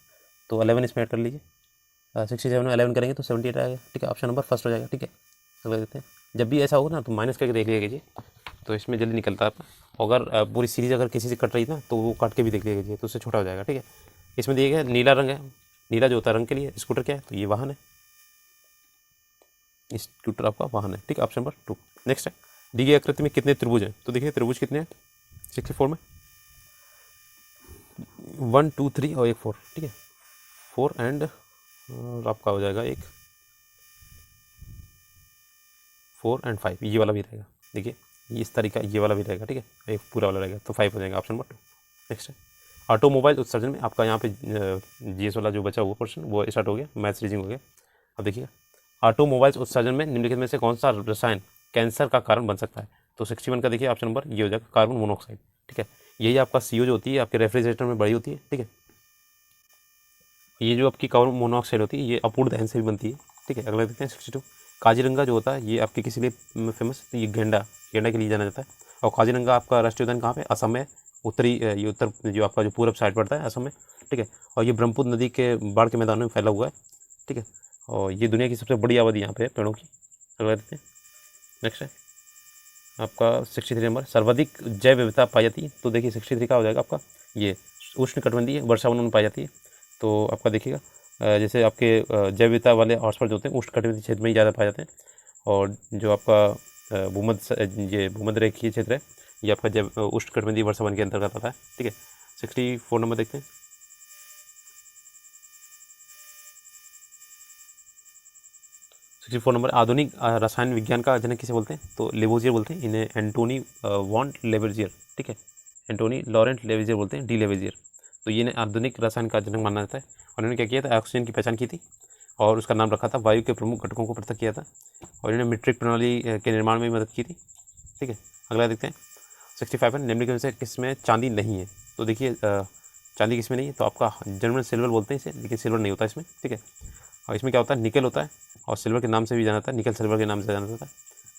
A: तो 11 इसमें ऐड कर लीजिए, 67 में 11 करेंगे तो 78 आएगा, ठीक है, ऑप्शन नंबर फर्स्ट हो जाएगा, ठीक है। अगला देखते हैं, जब भी ऐसा होगा ना तो माइनस करके देख लीजिए, तो इसमें जल्दी निकलता है आपका। अगर पूरी सीरीज अगर किसी से कट रही ना तो वो काट के भी देख लीजिए, तो उससे छोटा हो जाएगा, ठीक है। इसमें दिए गया नीला रंग है, नीला जो होता है रंग के लिए स्कूटर क्या है, तो ये वाहन है, स्कूटर आपका वाहन है, ठीक है, ऑप्शन नंबर 2। नेक्स्ट है, दी गई आकृति में कितने त्रिभुज हैं, तो देखिए त्रिभुज कितने हैं 64 में, 1 2 3 और एक 4, ठीक है, 4 एंड आपका हो जाएगा एक 4 एंड 5, ये वाला भी रहेगा, देखिए इस तरीका ये वाला भी रहेगा, ठीक है, एक पूरा वाला रहेगा, तो 5 हो जाएगा ऑप्शन नंबर 2। नेक्स्ट है ऑटोमोबाइल उत्सर्जन में आपका यहाँ पे जीएस वाला जो बचा हुआ पोर्शन वो स्टार्ट हो गया, मैथ्स रीजनिंग हो गया। अब देखिएगा ऑटोमोबाइल्स उत्सर्जन में निम्नलिखित में से कौन सा रसायन कैंसर का कारण बन सकता है। तो 61 का देखिए ऑप्शन नंबर ये हो जाएगा कार्बन मोनोऑक्साइड, ठीक है। यही आपका CO जो होती है आपके रेफ्रिजरेटर में बड़ी होती है, ठीक है। ये जो आपकी कार्बन मोनोऑक्साइड होती है ये अपूर्ण दहन से भी बनती है, ठीक है। अगला देखते हैं 62 काजीरंगा जो होता है ये आपके किसी लिए फेमस, तो ये गेंडा के लिए जाना जाता है। और काजीरंगा आपका राष्ट्रीय उद्यान कहाँ पे, असम में, उत्तरी ये उत्तर जो आपका जो पूरब साइड पड़ता है असम में, ठीक है। और ये ब्रह्मपुत्र नदी के बाढ़ के मैदानों में फैला हुआ है, ठीक है। और ये दुनिया की सबसे बड़ी आबादी यहाँ पे है पेड़ों की। अगला देखते हैं नेक्स्ट है आपका 63 नंबर सर्वाधिक जैव विविधता पाई जाती है। तो देखिए 63 का हो जाएगा आपका ये उष्णकटिबंधीय वर्षावन में पाई जाती है। तो आपका देखिएगा जैसे आपके जैव विविधता वाले हॉटस्पॉट जो होते हैं उष्णकटिबंधीय क्षेत्र में ही ज़्यादा पाए जाते हैं। और जो आपका भूमध्य रेखीय क्षेत्र है ये आपका जैव उष्णकटिबंधीय वर्षावन के अंतर्गत आता है, ठीक है। 64 नंबर देखते हैं 64 नंबर आधुनिक रसायन विज्ञान का जनक किसे बोलते हैं। तो लेवोजियर बोलते हैं इन्हें, एंटोनी वॉन लेवेजियर, ठीक है। एंटोनी लॉरेंट लेवेजियर बोलते हैं, डी लेवेजियर। तो ये आधुनिक रसायन का जनक माना जाता है। और इन्होंने क्या किया था, ऑक्सीजन की पहचान की थी और उसका नाम रखा था, वायु के प्रमुख घटकों को पृथक किया था और इन्होंने मीट्रिक प्रणाली के निर्माण में भी मदद की थी, ठीक है। अगला देखते हैं 65 है निम्नलिखित में से किसमें चांदी नहीं है। तो देखिए चांदी किसमें नहीं है, तो आपका जर्मन सिल्वर बोलते हैं इसे, लेकिन सिल्वर नहीं होता इसमें, ठीक है। और इसमें क्या होता है, निकल होता है और सिल्वर के नाम से भी जाना जाता है, निकल सिल्वर के नाम से जाना जाता है।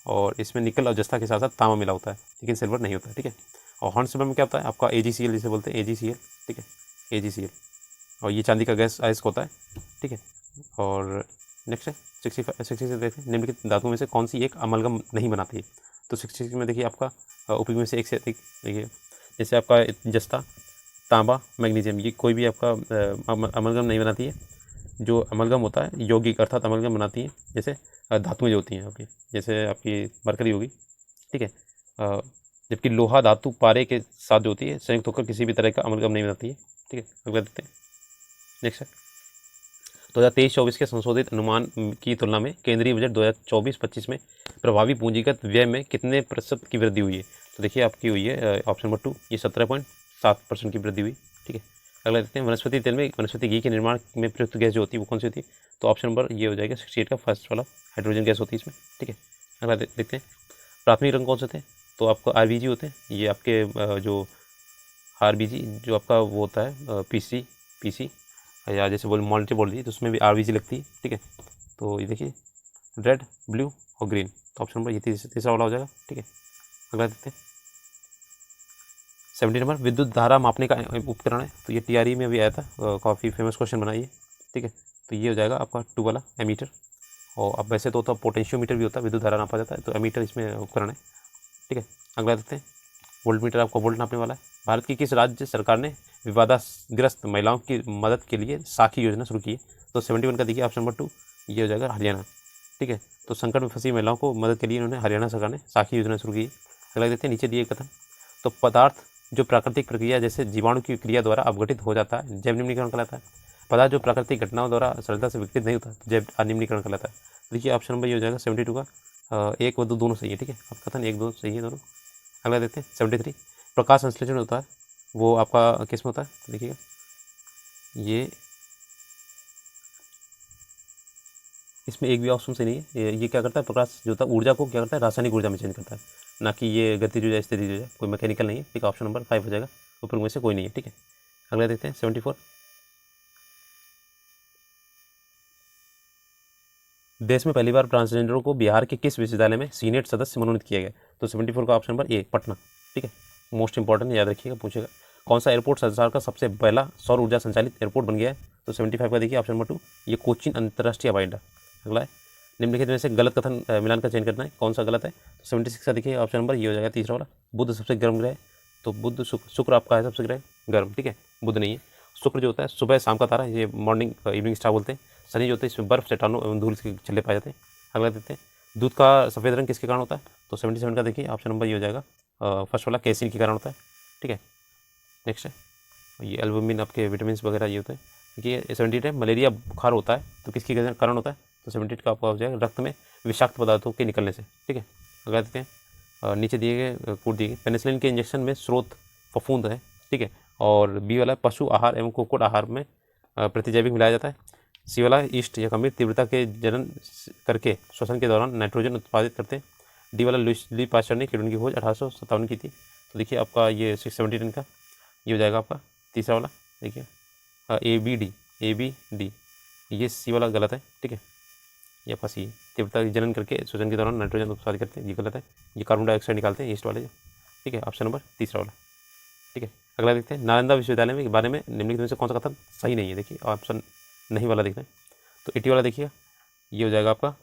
A: और इसमें निकल और जस्ता के साथ साथ तांबा मिला होता है, लेकिन सिल्वर नहीं होता है, ठीक है। और हॉर्न सिल्वर में क्या होता है आपका AgCl जिसे बोलते हैं, AgCl, ठीक है, AgCl। और ये चांदी का गैस अयस्क होता है, ठीक है। और नेक्स्ट है 66 देखते हैं निम्नलिखित धातुओं में से कौन सी एक अमलगम नहीं बनाती है। तो 66 में देखिए आपका उपयोग में से एक से अधिक, देखिए जैसे आपका जस्ता, तांबा, मैग्नीशियम, ये कोई भी आपका अमलगम नहीं बनाती है। जो अमलगम होता है यौगिक अर्थात अमलगम बनाती है, जैसे धातुएं जो होती हैं आपकी, जैसे आपकी मरकरी होगी, ठीक है। जबकि लोहा धातु पारे के साथ जो होती है संयुक्त होकर किसी भी तरह का अमलगम नहीं बनाती है, ठीक है। अगला देखते हैं नेक्स्ट है 2023-24 के संशोधित अनुमान की तुलना में केंद्रीय बजट 2024-25 में प्रभावी पूंजीगत व्यय में कितने प्रतिशत की वृद्धि हुई है। तो देखिए आपकी हुई है ऑप्शन नंबर 2 ये 17.7% की वृद्धि हुई, ठीक है। अगला देखते हैं वनस्पति तेल में वनस्पति घी के निर्माण में प्रयुक्त गैस जो होती है वो कौन सी होती है। तो ऑप्शन नंबर ये हो जाएगा 68 का फर्स्ट वाला, हाइड्रोजन गैस होती है इसमें, ठीक है। अगला देखते हैं प्राथमिक रंग कौन से थे। तो आपको RBG होते हैं, ये आपके जो RBG जो आपका वो होता है PC या जैसे बोल मॉनिटर बोल रही तो उसमें भी RBG लगती है, ठीक है। तो ये देखिए रेड, ब्लू और ग्रीन, तो ऑप्शन नंबर ये तीसरा वाला हो जाएगा, ठीक है। अगला देखते हैं 70 नंबर विद्युत धारा मापने का उपकरण है। तो ये TRE में भी आया था, काफ़ी फेमस क्वेश्चन बनाइए, ठीक है। तो ये हो जाएगा आपका 2 वाला एमीटर। और अब वैसे तो होता पोटेंशियोमीटर भी होता है, विद्युत धारा नापा जाता है, तो एमीटर इसमें उपकरण है, ठीक है। अगला देखते हैं वोल्ट मीटर आपका वोल्ट नापने वाला है। भारत की किस राज्य सरकार ने विवादाग्रस्त महिलाओं की मदद के लिए साखी योजना शुरू की है। तो 71 का देखिए ऑप्शन नंबर 2 ये हो जाएगा हरियाणा, ठीक है। तो संकट में फंसी महिलाओं को मदद के लिए उन्होंने हरियाणा सरकार ने साखी योजना शुरू की है। अगला देखते हैं नीचे दिए कथन। तो पदार्थ जो प्राकृतिक प्रक्रिया जैसे जीवाणु की क्रिया द्वारा अवघटित हो जाता है जैव निम्नीकरण कहलाता है। पदार्थ जो प्राकृतिक घटनाओं द्वारा सरलता से विकसित नहीं होता जैव अनिम्नीकरण कहलाता है। देखिए ऑप्शन नंबर ये हो जाएगा 72 का 1 व 2 दोनों सही है, ठीक है। आपका कथन 1 2 सही है दोनों। अगला देखते हैं 73 प्रकाश संश्लेषण होता है वो आपका किस में होता है। तो देखिएगा ये इसमें एक भी ऑप्शन से नहीं है। ये क्या करता है, प्रकाश जो होता है ऊर्जा को क्या करता है, रासायनिक ऊर्जा में चेंज करता है, ना कि ये गतिज ऊर्जा स्थितिज ऊर्जा, कोई मैकेनिकल नहीं है, ठीक है। ऑप्शन नंबर 5 हो जाएगा, ऊपर में से कोई नहीं है, ठीक है। अगला देखते हैं 74 देश में पहली बार ट्रांसजेंडरों को बिहार के किस विश्वविद्यालय में सीनेट सदस्य मनोनीत किया गया। तो 74 का ऑप्शन नंबर ए पटना, ठीक है। मोस्ट इंपॉर्टेंट याद रखिएगा, पूछेगा कौन सा एयरपोर्ट संसार का सबसे पहला सौर ऊर्जा संचालित एयरपोर्ट बन गया है। तो 75 का देखिए ऑप्शन नंबर 2 ये कोचीन अंतर्राष्ट्रीय हवाई अड्डा। अगला है निम्नलिखित में से गलत कथन मिलान का चयन करना है, कौन सा गलत है। तो 76 का देखिए ऑप्शन नंबर ये हो जाएगा तीसरा वाला, बुध सबसे गर्म ग्रह है। तो बुध शुक्र आपका है सबसे ग्रह गर्म, ठीक है, बुध नहीं है। शुक्र जो होता है सुबह शाम का तारा, ये मॉर्निंग इवनिंग स्टार बोलते हैं। शनि जो होता है इसमें बर्फ चट्टानों एवं धूल के छल्ले पाए जाते हैं। अगला देते हैं दूध का सफ़ेद रंग किसके कारण होता है। तो 77 का देखिए ऑप्शन नंबर ये हो जाएगा फर्स्ट वाला कैसीन के कारण होता है, ठीक है। नेक्स्ट है ये एल्बुमिन आपके विटामिन वगैरह ये होते हैं। देखिए 78 है मलेरिया बुखार होता है तो किसके कारण होता है। तो 78 का आपका हो जाएगा रक्त में विषाक्त पदार्थों के निकलने से, ठीक है। अगला देते हैं नीचे दिए गए कोड दिए गए। पेनिसिलिन के इंजेक्शन में स्रोत फफूंद है, ठीक है। और बी वाला पशु आहार एवं कुक्कुट आहार में प्रतिजैविक मिलाया जाता है। सी वाला ईस्ट या खमीर तीव्रता के जनन करके श्वसन के दौरान नाइट्रोजन उत्पादित करते हैं। डी वाला लुई पास्चर ने किण्वन की खोज 1857 की थी। तो देखिए आपका ये 670 का ये हो जाएगा आपका तीसरा वाला। देखिए ए बी डी, ये सी वाला गलत है, ठीक है। ये आपका सी तीव्रता जनन करके श्वसन के दौरान नाइट्रोजन उत्पादित करते हैं, ये गलत है। ये कार्बन डाइऑक्साइड निकालते हैं ईस्ट वाले, ठीक है। ऑप्शन नंबर तीसरा वाला, ठीक है। अगला देखते हैं नालंदा विश्वविद्यालय के बारे में निम्नलिखित में से कौन सा कथन सही नहीं है। देखिए ऑप्शन नहीं वाला देखना है। तो 80 वाला देखिएगा, ये हो जाएगा आपका।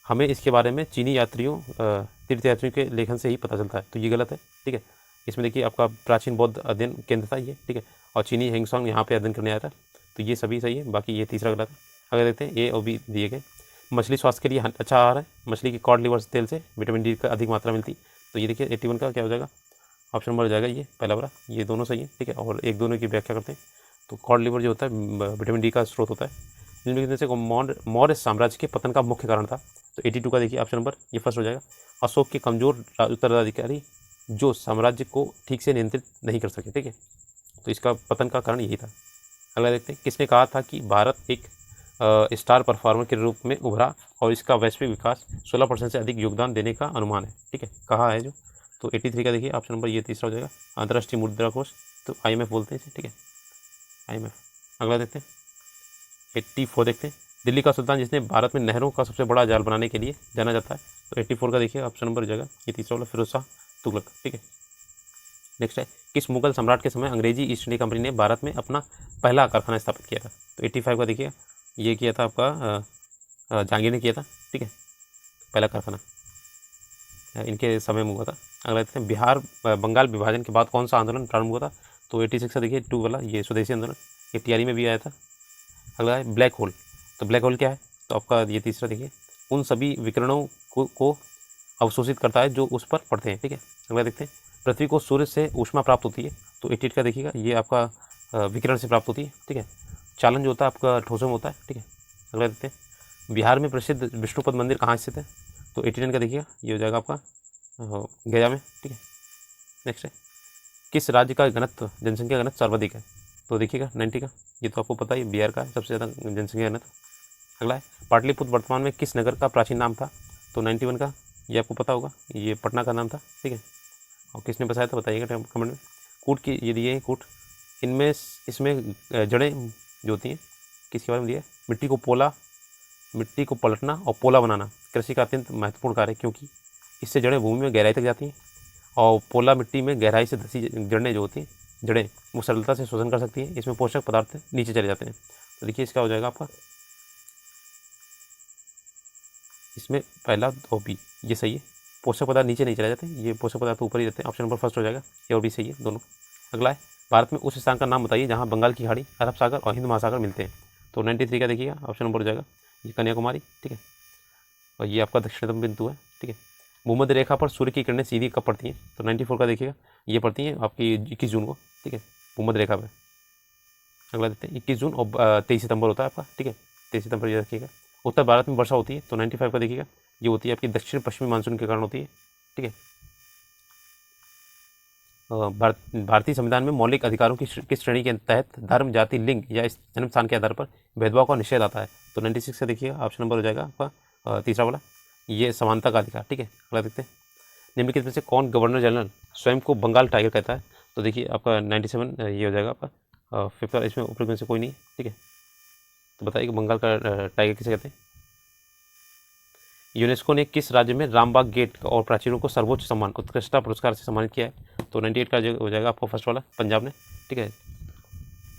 A: हमें इसके बारे में चीनी यात्रियों तीर्थयात्रियों के लेखन से ही पता चलता है, तो ये गलत है, ठीक है। इसमें देखिए आपका प्राचीन बौद्ध अध्ययन केंद्र था ये, ठीक है। और चीनी हेंगसोंग यहाँ पे अध्ययन करने आया था, तो ये सभी सही है। बाकी ये तीसरा गलत है। अगर देखते हैं ए और बी दिए गए। मछली स्वास्थ्य के लिए अच्छा आहार है। मछली की कॉड लिवर तेल से विटामिन डी का अधिक मात्रा मिलती, तो ये देखिए 81 का क्या हो जाएगा, ऑप्शन नंबर हो जाएगा ये पहला वाला। ये दोनों सही है, ठीक है। और एक दोनों की व्याख्या करते हैं। तो कॉड लिवर जो होता है विटामिन डी का स्रोत होता है। निम्नलिखित में से मौर्य साम्राज्य के पतन का मुख्य कारण था। तो 82 का देखिए ऑप्शन नंबर ये फर्स्ट हो जाएगा। अशोक के कमजोर उत्तराधिकारी जो साम्राज्य को ठीक से नियंत्रित नहीं कर सके, ठीक है। तो इसका पतन का कारण यही था। अगला देखते हैं, किसने कहा था कि भारत एक स्टार परफॉर्मर के रूप में उभरा और इसका वैश्विक विकास 16% से अधिक योगदान देने का अनुमान है, ठीक है। कहा है जो। तो 83 का देखिए ऑप्शन नंबर ये तीसरा हो जाएगा। अंतर्राष्ट्रीय मुद्रा कोष, तो IMF बोलते हैं इसे, ठीक है, IMF। अगला देखते हैं 84 देखते हैं। दिल्ली का सुल्तान जिसने भारत में नहरों का सबसे बड़ा जाल बनाने के लिए जाना जाता है। तो 84 का देखिए ऑप्शन नंबर हो जाएगा ये तीसरा वाला, फिरोज शाह तुगलक, ठीक है। नेक्स्ट है, किस मुगल सम्राट के समय अंग्रेजी ईस्ट इंडिया कंपनी ने भारत में अपना पहला कारखाना स्थापित किया था। तो 85 का देखिए ये किया था आपका जहांगीर ने किया था, ठीक है, पहला कारखाना इनके समय में हुआ था। अगला देखते हैं, बिहार बंगाल विभाजन के बाद कौन सा आंदोलन प्रारंभ हुआ था। तो 86 का देखिए 2 वाला, ये स्वदेशी आंदोलन, ये TRE में भी आया था। अगला है ब्लैक होल। तो ब्लैक होल क्या है, तो आपका ये तीसरा देखिए, उन सभी विकिरणों को अवशोषित करता है जो उस पर पड़ते हैं, ठीक है। अगला देखते हैं, पृथ्वी को सूर्य से ऊष्मा प्राप्त होती है। तो 88 का देखिएगा, ये आपका विकिरण से प्राप्त होती है, ठीक है। चालन जो होता है आपका ठोसों में होता है, ठीक है। अगला देखते हैं, बिहार में प्रसिद्ध विष्णुपद मंदिर कहाँ स्थित है। तो 89 का देखिएगा, ये हो जाएगा आपका गया में, ठीक है। नेक्स्ट है, किस राज्य का घनत्व जनसंख्या घनत्व सर्वाधिक है। तो देखिएगा 90 का, ये तो आपको पता ही बिहार का है सबसे ज़्यादा जनसंख्या घनत्व। अगला है, पाटलिपुत्र वर्तमान में किस नगर का प्राचीन नाम था। तो 91 का, ये आपको पता होगा, ये पटना का नाम था, ठीक है। और किसने बताया था बताइएगा कमेंट में। कूट की ये दिए हैं कूट, इसमें जड़ें जो होती हैं किसके बारे में दिया है। मिट्टी को पलटना और पोला बनाना कृषि का अत्यंत महत्वपूर्ण कार्य है, क्योंकि इससे जड़ें भूमि में गहराई तक जाती हैं और पोला मिट्टी में गहराई से धसी जड़ें जो होती हैं जड़ें वो सरलता से शोषण कर सकती हैं, इसमें पोषक पदार्थ नीचे चले जाते हैं। तो देखिए इसका हो जाएगा आपका इसमें पहला और बी, ये सही है। पोषक पदार्थ नीचे नहीं चले जाते, ये पोषक पदार्थ ऊपर ही रहते हैं। ऑप्शन नंबर फर्स्ट हो जाएगा, ये और बी सही है दोनों। अगला है, भारत में उस स्थान का नाम बताइए जहाँ बंगाल की खाड़ी, अरब सागर और हिंद महासागर मिलते हैं। तो 93 का देखिएगा ऑप्शन नंबर हो जाएगा ये कन्याकुमारी, ठीक है। और ये आपका दक्षिणतम बिंदु है, ठीक है। भूमध्य रेखा पर सूर्य की किरणें सीधी कब पड़ती हैं। तो 94 का देखिएगा, ये पड़ती हैं आपकी 21 जून को, ठीक है, भूमध्य रेखा पर। अगला देखते हैं, 21 जून और 23 सितंबर होता है आपका, ठीक है, 23 सितंबर ये रखिएगा। उत्तर भारत में वर्षा होती है। तो 95 का देखिएगा, ये होती है आपकी दक्षिण पश्चिमी मानसून के कारण होती है, ठीक है। भारतीय संविधान में मौलिक अधिकारों की किस श्रेणी के तहत धर्म, जाति, लिंग या जन्म स्थान के आधार पर भेदभाव का निषेध आता है। तो 96 से देखिएगा ऑप्शन नंबर हो जाएगा आपका तीसरा वाला, ये समानता का अधिकार, ठीक है। अगला देखते हैं, निम्नलिखित में से कौन गवर्नर जनरल स्वयं को बंगाल टाइगर कहता है। तो देखिए आपका 97 ये हो जाएगा आपका फिफ्थ, इसमें ऊपर में से कोई नहीं, ठीक है। तो बताइए कि बंगाल का टाइगर किसे कहते हैं। यूनेस्को ने किस राज्य में रामबाग गेट और प्राचीरों को सर्वोच्च सम्मान उत्कृष्टता पुरस्कार से सम्मानित किया है। तो 98 का हो जाएगा आपको फर्स्ट वाला, पंजाब ने, ठीक है।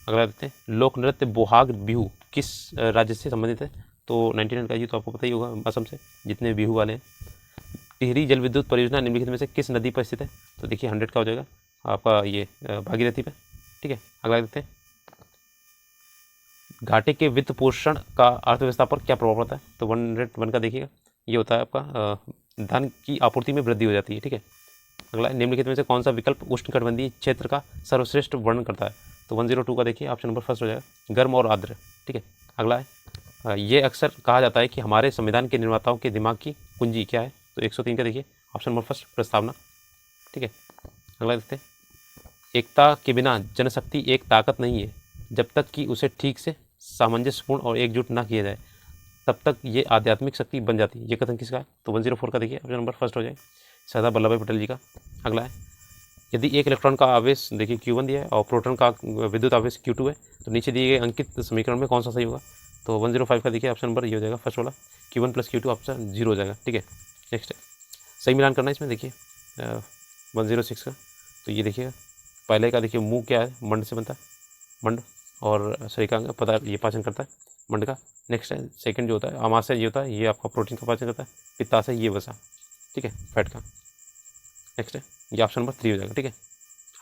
A: अगला देखते हैं, लोक नृत्य बोहाग बिहू किस राज्य से संबंधित है। तो 99 का, ये तो आपको पता ही होगा, असम से जितने बिहू वाले हैं। टिहरी जल विद्युत परियोजना निम्नलिखित में से किस नदी पर स्थित है। तो देखिए 100 का हो जाएगा आपका ये भागीरथी पे, ठीक है। अगला देखते हैं, घाटे के वित्त पोषण का अर्थव्यवस्था पर क्या प्रभाव पड़ता है। तो 101 का देखिएगा, ये होता है आपका धन की आपूर्ति में वृद्धि हो जाती है, ठीक है। अगला, निम्नलिखित में से कौन सा विकल्प उष्णकटिबंधीय क्षेत्र का सर्वश्रेष्ठ वर्णन करता है। तो 102 का देखिए ऑप्शन नंबर फर्स्ट हो जाएगा, गर्म और आर्द्र, ठीक है। अगला है, ये अक्सर कहा जाता है कि हमारे संविधान के निर्माताओं के दिमाग की कुंजी क्या है, तो 103 का देखिए ऑप्शन नंबर फर्स्ट प्रस्तावना। ठीक है, अगला देखते हैं। एकता के बिना जनशक्ति एक ताकत नहीं है, जब तक कि उसे ठीक से सामंजस्यपूर्ण और एकजुट ना किया जाए तब तक ये आध्यात्मिक शक्ति बन जाती है। ये कथन किसका है, तो 104 का देखिए ऑप्शन नंबर फर्स्ट हो जाए, सरदार वल्लभ भाई पटेल जी का। अगला है, यदि एक इलेक्ट्रॉन का आवेश देखिए Q1 दिया है और प्रोटॉन का विद्युत आवेश Q2 है, तो नीचे दिए गए अंकित समीकरण में कौन सा सही होगा, तो 105 का देखिए ऑप्शन नंबर ये हो जाएगा फर्स्ट वाला, Q1 + Q2 ऑप्शन 0 हो जाएगा। ठीक है, नेक्स्ट है, सही मिलान करना है इसमें देखिए 106 का। तो ये देखिएगा पहले का देखिए मुंह क्या है, मंड से बनता है, मंड, और सरिका का पता ये पाचन करता है मंड का। नेक्स्ट है सेकंड जो होता है अमाशय, ये होता है ये आपका प्रोटीन का पाचन करता है, पित्ताशय ये वसा, ठीक है, फैट का। नेक्स्ट है ये ऑप्शन नंबर 3 हो जाएगा। ठीक है,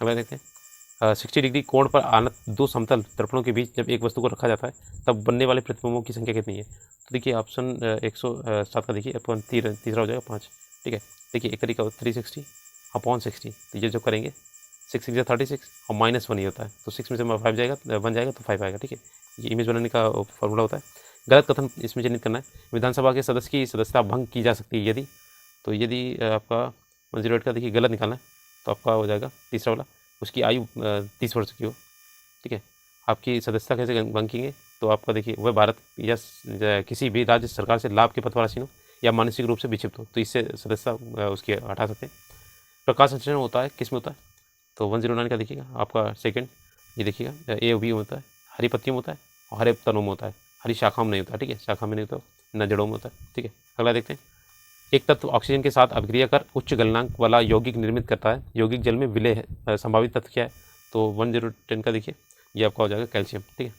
A: अगला देखते हैं 60 डिग्री कोण पर आनत दो समतल दर्पणों के बीच जब एक वस्तु को रखा जाता है तब बनने वाले प्रतिबिंबों की संख्या कितनी है, तो देखिए ऑप्शन 107 का देखिए अपन तीसरा हो जाएगा 5। ठीक है, देखिए एक तरीका 360/60, तो ये जो करेंगे 6 6 36 और -1 ही होता है, तो 6 में से 5 जाएगा 1 जाएगा तो 5 आएगा। ठीक है, ये इमेज बनाने का फॉर्मूला होता है। गलत कथन इसमें चिन्हित करना है, विधानसभा के सदस्य की सदस्यता भंग की जा सकती है यदि, तो यदि आपका 108 का देखिए गलत निकालना है तो आपका हो जाएगा तीसरा वाला, उसकी आयु 30 वर्ष की हो। ठीक है, आपकी सदस्यता कैसे भंग करेंगे, तो आपका देखिए वह भारत या किसी भी राज्य सरकार से लाभ के पद पर आसीन हो या मानसिक रूप से विक्षिप्त हो, तो इससे सदस्यता उसकी हटा सकते हैं। प्रकाश संश्लेषण होता है किस में होता है, तो 109 का देखिएगा आपका सेकंड, ये देखिएगा A और B होता है, हरी पत्तियों में होता है और हरे तनों में होता है, हरी शाखाओं में नहीं होता। ठीक है, शाखा में नहीं होता, न जड़ों में होता है। ठीक है, अगला देखते हैं, एक तत्व ऑक्सीजन के साथ अभिक्रिया कर उच्च गलनांक वाला यौगिक निर्मित करता है, यौगिक जल में विलय है, संभावित तत्व क्या है, तो 1010 का देखिए ये आपका हो जाएगा कैल्शियम। ठीक है,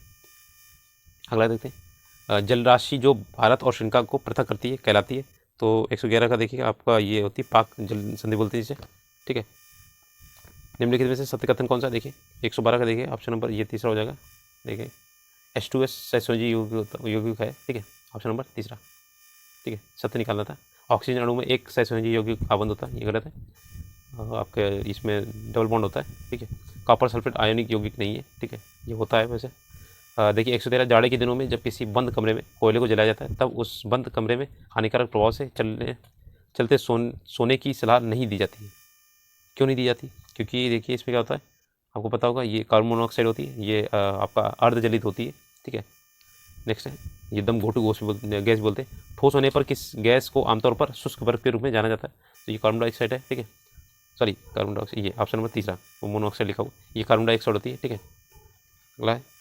A: अगला देखते हैं, जल राशि जो भारत और श्रीलंका को पृथक करती है कहलाती है, तो 111 का देखिए आपका ये होती है पाक जल संधि बोलते हैं इसे। ठीक है, निम्नलिखित में से सत्य कथन कौन सा, देखिए 112 का देखिए ऑप्शन नंबर ये तीसरा हो जाएगा, देखिए H2S सहसंयोजी यौगिक है। ठीक है, ऑप्शन नंबर तीसरा। ठीक है, सत्य निकालना था, ऑक्सीजन अणु में एक सहसंयोजी यौगिक आबंध होता है, ये गलत है, आपके इसमें डबल बॉन्ड होता है। ठीक है, कॉपर सल्फेट आयोनिक यौगिक नहीं है। ठीक है, ये होता है वैसे। देखिए 113 जाड़े के दिनों में जब किसी बंद कमरे में कोयले को जलाया जाता है तब उस बंद कमरे में हानिकारक प्रभाव से चलते सोने की सलाह नहीं दी जाती है, क्यों नहीं दी जाती, क्योंकि देखिए इसमें क्या होता है आपको पता होगा, ये कार्बन मोनोऑक्साइड होती है, ये आपका अर्धजलित होती है। ठीक है, नेक्स्ट है ये दम घोटू गैस बोलते हैं, ठोस होने पर किस गैस को आमतौर पर शुष्क बर्फ के रूप में जाना जाता है, तो ये कार्बन डाइऑक्साइड है। ठीक है, सॉरी कार्बन डाइऑक्साइड, ये ऑप्शन नंबर तीसरा, वो मोनोऑक्साइड लिखा हुआ, ये कार्बन डाइऑक्साइड होती है। ठीक है, अगला है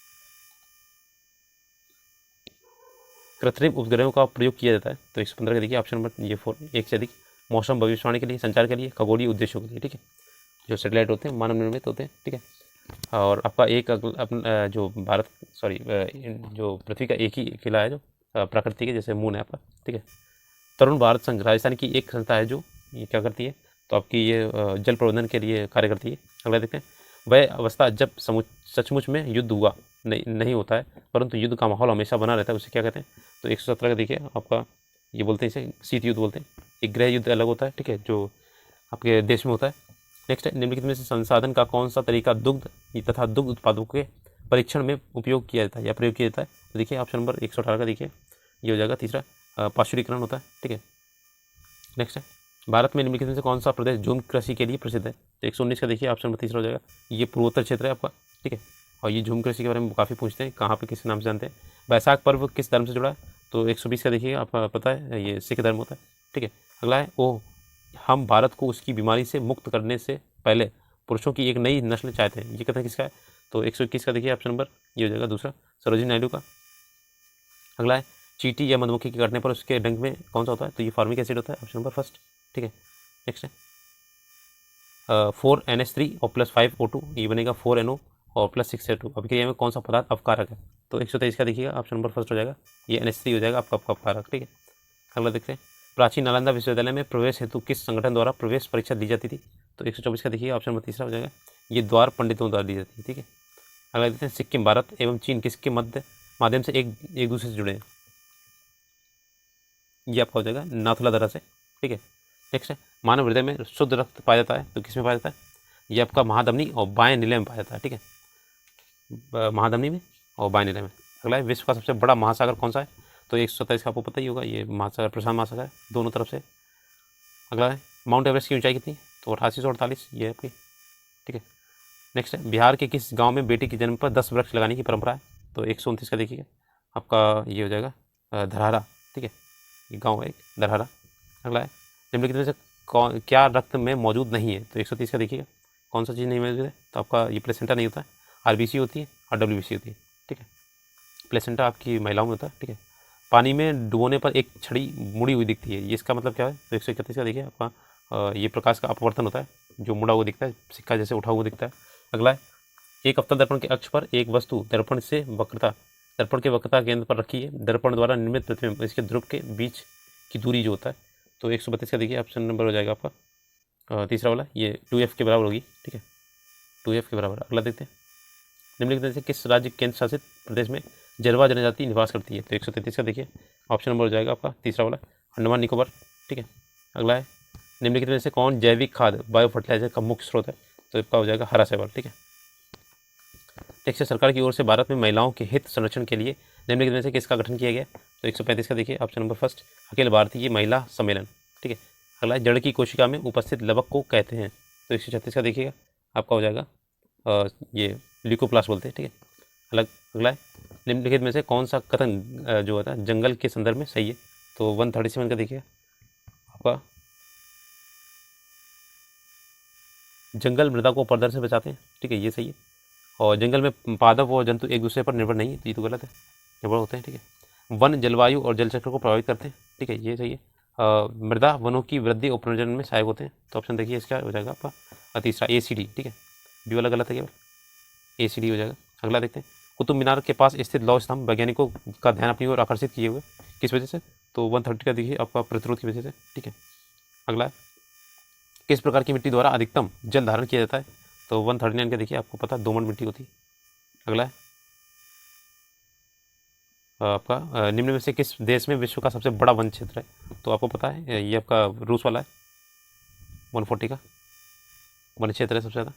A: कृत्रिम उपग्रहों का प्रयोग किया जाता है, तो 115 का देखिए ऑप्शन नंबर ये 4, एक से अधिक मौसम भविष्यवाणी के लिए, संचार के लिए, खगोलीय उद्देश्यों के लिए। ठीक है, जो सैटेलाइट होते हैं मानव निर्मित होते हैं। ठीक है, और आपका एक अपना जो भारत सॉरी जो पृथ्वी का एक ही किला है जो प्राकृतिक है, जैसे मून है आपका। ठीक है, तरुण भारत संघ राजस्थान की एक संस्था है जो ये क्या करती है, तो आपकी ये जल प्रबंधन के लिए कार्य करती है। अगला देखते हैं, वह अवस्था जब सचमुच में युद्ध हुआ नहीं होता है परंतु युद्ध का माहौल हमेशा बना रहता है, उसे क्या कहते हैं, तो 117 का देखिए आपका ये बोलते हैं इसे शीत युद्ध बोलते हैं। एक गृह युद्ध अलग होता है, ठीक है, जो आपके देश में होता है। नेक्स्ट है, निम्नलिखित में से संसाधन का कौन सा तरीका दुग्ध तथा दुग्ध उत्पादों के परीक्षण में उपयोग किया जाता है या प्रयोग किया जाता है, तो देखिए ऑप्शन नंबर 118 का देखिए ये हो जाएगा तीसरा, पाश्चुरीकरण होता है। ठीक है, नेक्स्ट है, भारत में निम्नलिखित में से कौन सा प्रदेश झूम कृषि के लिए प्रसिद्ध है, तो 119 का देखिए ऑप्शन नंबर तीसरा हो जाएगा, ये पूर्वोत्तर क्षेत्र है आपका। ठीक है, और ये झूम कृषि के बारे में काफ़ी पूछते हैं, कहाँ पे किस नाम से जानते हैं। बैसाख पर्व किस धर्म से जुड़ा है, तो 120 का देखिए आपका पता है ये सिख धर्म होता है। ठीक है, अगला है ओ हम भारत को उसकी बीमारी से मुक्त करने से पहले पुरुषों की एक नई नस्ल चाहते हैं, ये कथन किसका है, तो 121 का देखिए ऑप्शन नंबर ये हो जाएगा दूसरा, सरोजिनी नायडू का। अगला है चींटी या मधुमक्खी के काटने पर उसके डंक में कौन सा होता है, तो ये फॉर्मिक एसिड होता है, ऑप्शन नंबर फर्स्ट। ठीक है, नेक्स्ट है 4NH3 और +5 O2, ये बनेगा 4NO और +6 O2, अभिक्रिया में कौन सा पदार्थ अपकारक है, तो 123 का देखिएगा ऑप्शन नंबर फर्स्ट हो जाएगा, ये NH3 हो जाएगा आपका अपकारक। ठीक है, अगला देखते हैं, प्राचीन नालंदा विश्वविद्यालय में प्रवेश हेतु किस संगठन द्वारा प्रवेश परीक्षा दी जाती थी, तो 124 का देखिए ऑप्शन नंबर तीसरा हो जाएगा, ये द्वार पंडितों द्वारा दी जाती है। ठीक है, अगला देखते हैं, सिक्किम भारत एवं चीन किसके माध्यम से एक दूसरे से जुड़े हैं, ये आपका हो जाएगा नाथुला दर्रा से। ठीक है, नेक्स्ट है, मानव हृदय में शुद्ध रक्त पाया जाता है, तो किसमें पाया जाता है, ये आपका महाधमनी और बाएं नीले में पाया जाता है। ठीक है, महाधमनी में और बाएं नीले में। अगला है, विश्व का सबसे बड़ा महासागर कौन सा है, तो 127 का आपको पता ही होगा, ये महासागर प्रशांत महासागर है दोनों तरफ से। अगला है माउंट एवरेस्ट की ऊंचाई कितनी, तो 8848 ये है आपकी, ठीक है। नेक्स्ट है बिहार के किस गांव में बेटी के जन्म पर 10 वृक्ष लगाने की परंपरा है, तो 129 का देखिएगा आपका ये हो जाएगा धरहरा, ठीक है, ये गाँव है एक धरहरा। अगला है निम्नलिखित में से कौन क्या रक्त में मौजूद नहीं है, तो 130 का देखिएगा कौन सा चीज़ नहीं मौजूद है, तो आपका ये प्लेसेंटा नहीं होता है, आरबीसी होती है और डब्ल्यूबीसी होती है, ठीक है। प्लेसेंटा आपकी महिलाओं में होता है, ठीक है। पानी में डुबोने पर एक छड़ी मुड़ी हुई दिखती है, ये इसका मतलब क्या है, तो 131 का देखिए आपका ये प्रकाश का अपवर्तन होता है, जो मुड़ा हुआ दिखता है, सिक्का जैसे उठा हुआ दिखता है। अगला है एक अवतल दर्पण के अक्ष पर एक वस्तु दर्पण के वक्रता केंद्र पर रखी है, दर्पण द्वारा निर्मित प्रतिबिंब इसके ध्रुव के बीच की दूरी जो होता है, तो 132 का देखिए ऑप्शन नंबर हो जाएगा आपका तीसरा वाला, ये 2f के बराबर होगी, ठीक है, 2f के बराबर। अगला देखते हैं निम्नलिखित में से किस राज्य केंद्र शासित प्रदेश में जरवा जनजाति निवास करती है, तो 133 का देखिए ऑप्शन नंबर हो जाएगा आपका तीसरा वाला अंडमान निकोबार, ठीक है। अगला है निम्नलिखित में से कौन जैविक खाद बायो फर्टिलाइजर का मुख्य स्रोत है, तो इसका हो जाएगा हरा शैवाल, ठीक है। नेक्स्ट सरकार की ओर से भारत में महिलाओं के हित संरक्षण के लिए निम्नलिखित में से किसका गठन किया गया, तो 135 का देखिए option number first Akhil Bharatiya महिला सम्मेलन, ठीक है। अगला है जड़ की कोशिका में उपस्थित लवक को कहते हैं, तो 136 का देखिएगा आपका हो जाएगा ये ल्यूकोप्लास्ट बोलते हैं, ठीक है। अगला है निम्नलिखित में से कौन सा कथन जो होता है जंगल के संदर्भ में सही है, तो 137 का देखिए आपका जंगल मृदा को परदर से बचाते हैं, ठीक है, ये सही है। और जंगल में पादप और जंतु एक दूसरे पर निर्भर नहीं है, तो ये तो गलत है, निर्भर होते हैं, ठीक है। वन जलवायु और जल चक्र को प्रभावित करते हैं, ठीक है, ये सही है। मृदा वनों की वृद्धि और पुनर्जनन में सहायक होते हैं, तो ऑप्शन देखिए इसका हो जाएगा आपका तीसरा ACD, ठीक है, बी वाला गलत है केवल, ACD हो जाएगा। अगला देखते हैं कुतुब मीनार के पास स्थित लौह स्तंभ वैज्ञानिकों का ध्यान अपनी ओर आकर्षित किए हुए किस वजह से, तो 130 का देखिए आपका प्रतिरोध की वजह से, ठीक है। अगला है किस प्रकार की मिट्टी द्वारा अधिकतम जल धारण किया जाता है, तो 139 का देखिए आपको पता दोमट मिट्टी होती है। अगला है आपका निम्न में से किस देश में विश्व का सबसे बड़ा वन क्षेत्र है, तो आपको पता है ये आपका रूस वाला है, 140 का वन क्षेत्र है सबसे ज़्यादा।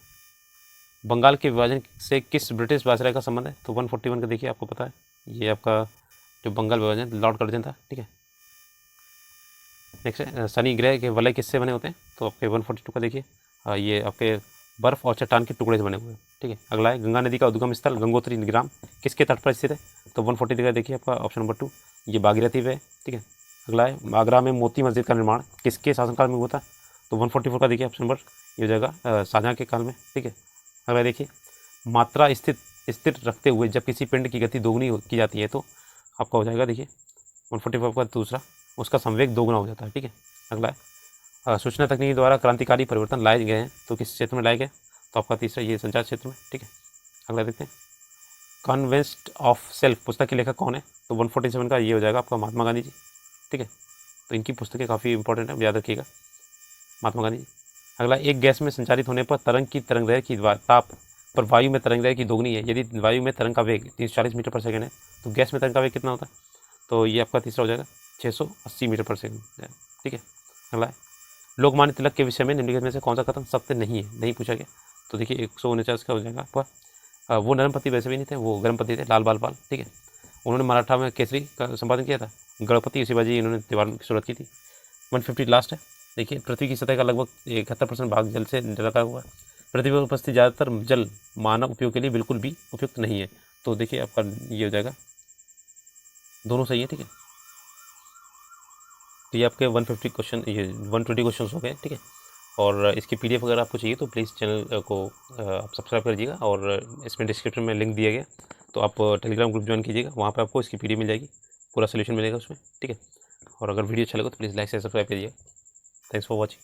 A: बंगाल के विभाजन से किस ब्रिटिश वायसराय का संबंध है, तो 141 का देखिए आपको पता है ये आपका जो बंगाल विभाजन लॉर्ड कर्जन था, ठीक है। नेक्स्ट है शनि ग्रह के वलय किससे बने होते हैं, तो आपके 142 का देखिए ये आपके बर्फ़ और चट्टान के टुकड़े से बने हुए हैं, ठीक है। अगला है गंगा नदी का उद्गम स्थल गंगोत्री ग्राम किसके तट पर स्थित है, तो 143 का देखिए आपका ऑप्शन नंबर 2 ये भागीरथी पे है, ठीक है। अगला है आगरा में मोती मस्जिद का निर्माण किसके शासनकाल में हुआ था, तो 144 का देखिए ऑप्शन नंबर ये हो जाएगा शाहजहाँ के काल में, ठीक है। अगला देखिए मात्रा स्थिर रखते हुए जब किसी पिंड की गति दोगुनी की जाती है तो आपका हो जाएगा देखिए 145 का दूसरा उसका संवेग दोगुना हो जाता है, ठीक है। अगला है सूचना तकनीकी द्वारा क्रांतिकारी परिवर्तन लाए गए हैं, तो किस क्षेत्र में लाए गए, तो आपका तीसरा ये संचार क्षेत्र में, ठीक है। अगला देखते हैं कन्वेंस्ड ऑफ सेल्फ पुस्तक के लेखक कौन है, तो 147 का ये हो जाएगा आपका महात्मा गांधी जी, ठीक है। तो इनकी पुस्तकें काफ़ी इंपॉर्टेंट है, याद रखिएगा महात्मा गांधी जी। अगला एक गैस में संचारित होने पर तरंग की ताप पर वायु में तरंग दैर्घ्य की दोगुनी है, यदि वायु में तरंग का वेग 340 मीटर पर सेकंड है तो गैस में तरंग का वेग कितना होता है, तो ये आपका तीसरा हो जाएगा 680 मीटर पर सेकंड, ठीक है। अगला है लोकमान्य तिलक के विषय में निम्नलिखित में से कौन सा कथन सत्य नहीं है, नहीं पूछा गया, तो देखिए 149 का हो जाएगा आपका वो नरमपति वैसे भी नहीं थे, वो गर्मपति थे, लाल बाल, ठीक है। उन्होंने मराठा में केसरी का संपादन किया था, गणपति शिवाजी इन्होंने दीवार की शुरुआत की थी। 150 लास्ट है, देखिए पृथ्वी की सतह का लगभग 71% भाग जल से ढका हुआ है, पृथ्वी पर उपस्थित ज़्यादातर जल मानव उपयोग के लिए बिल्कुल भी उपयुक्त नहीं है, तो देखिए आपका ये हो जाएगा दोनों सही है, ठीक है। तो ये आपके 150 क्वेश्चन, ये 120 क्वेश्चन हो गए, ठीक है। और इसकी PDF अगर आपको चाहिए तो प्लीज़ चैनल को आप सब्सक्राइब कर दीजिएगा, और इसमें डिस्क्रिप्शन में लिंक दिया गया, तो आप टेलीग्राम ग्रुप ज्वाइन कीजिएगा, वहाँ पे आपको इसकी PDF मिल जाएगी, पूरा सोल्यूशन मिलेगा उसमें, ठीक है। और अगर वीडियो अच्छा लगा तो प्लीज़ लाइक से सब्सक्राइब करिएगा। Thanks for watching.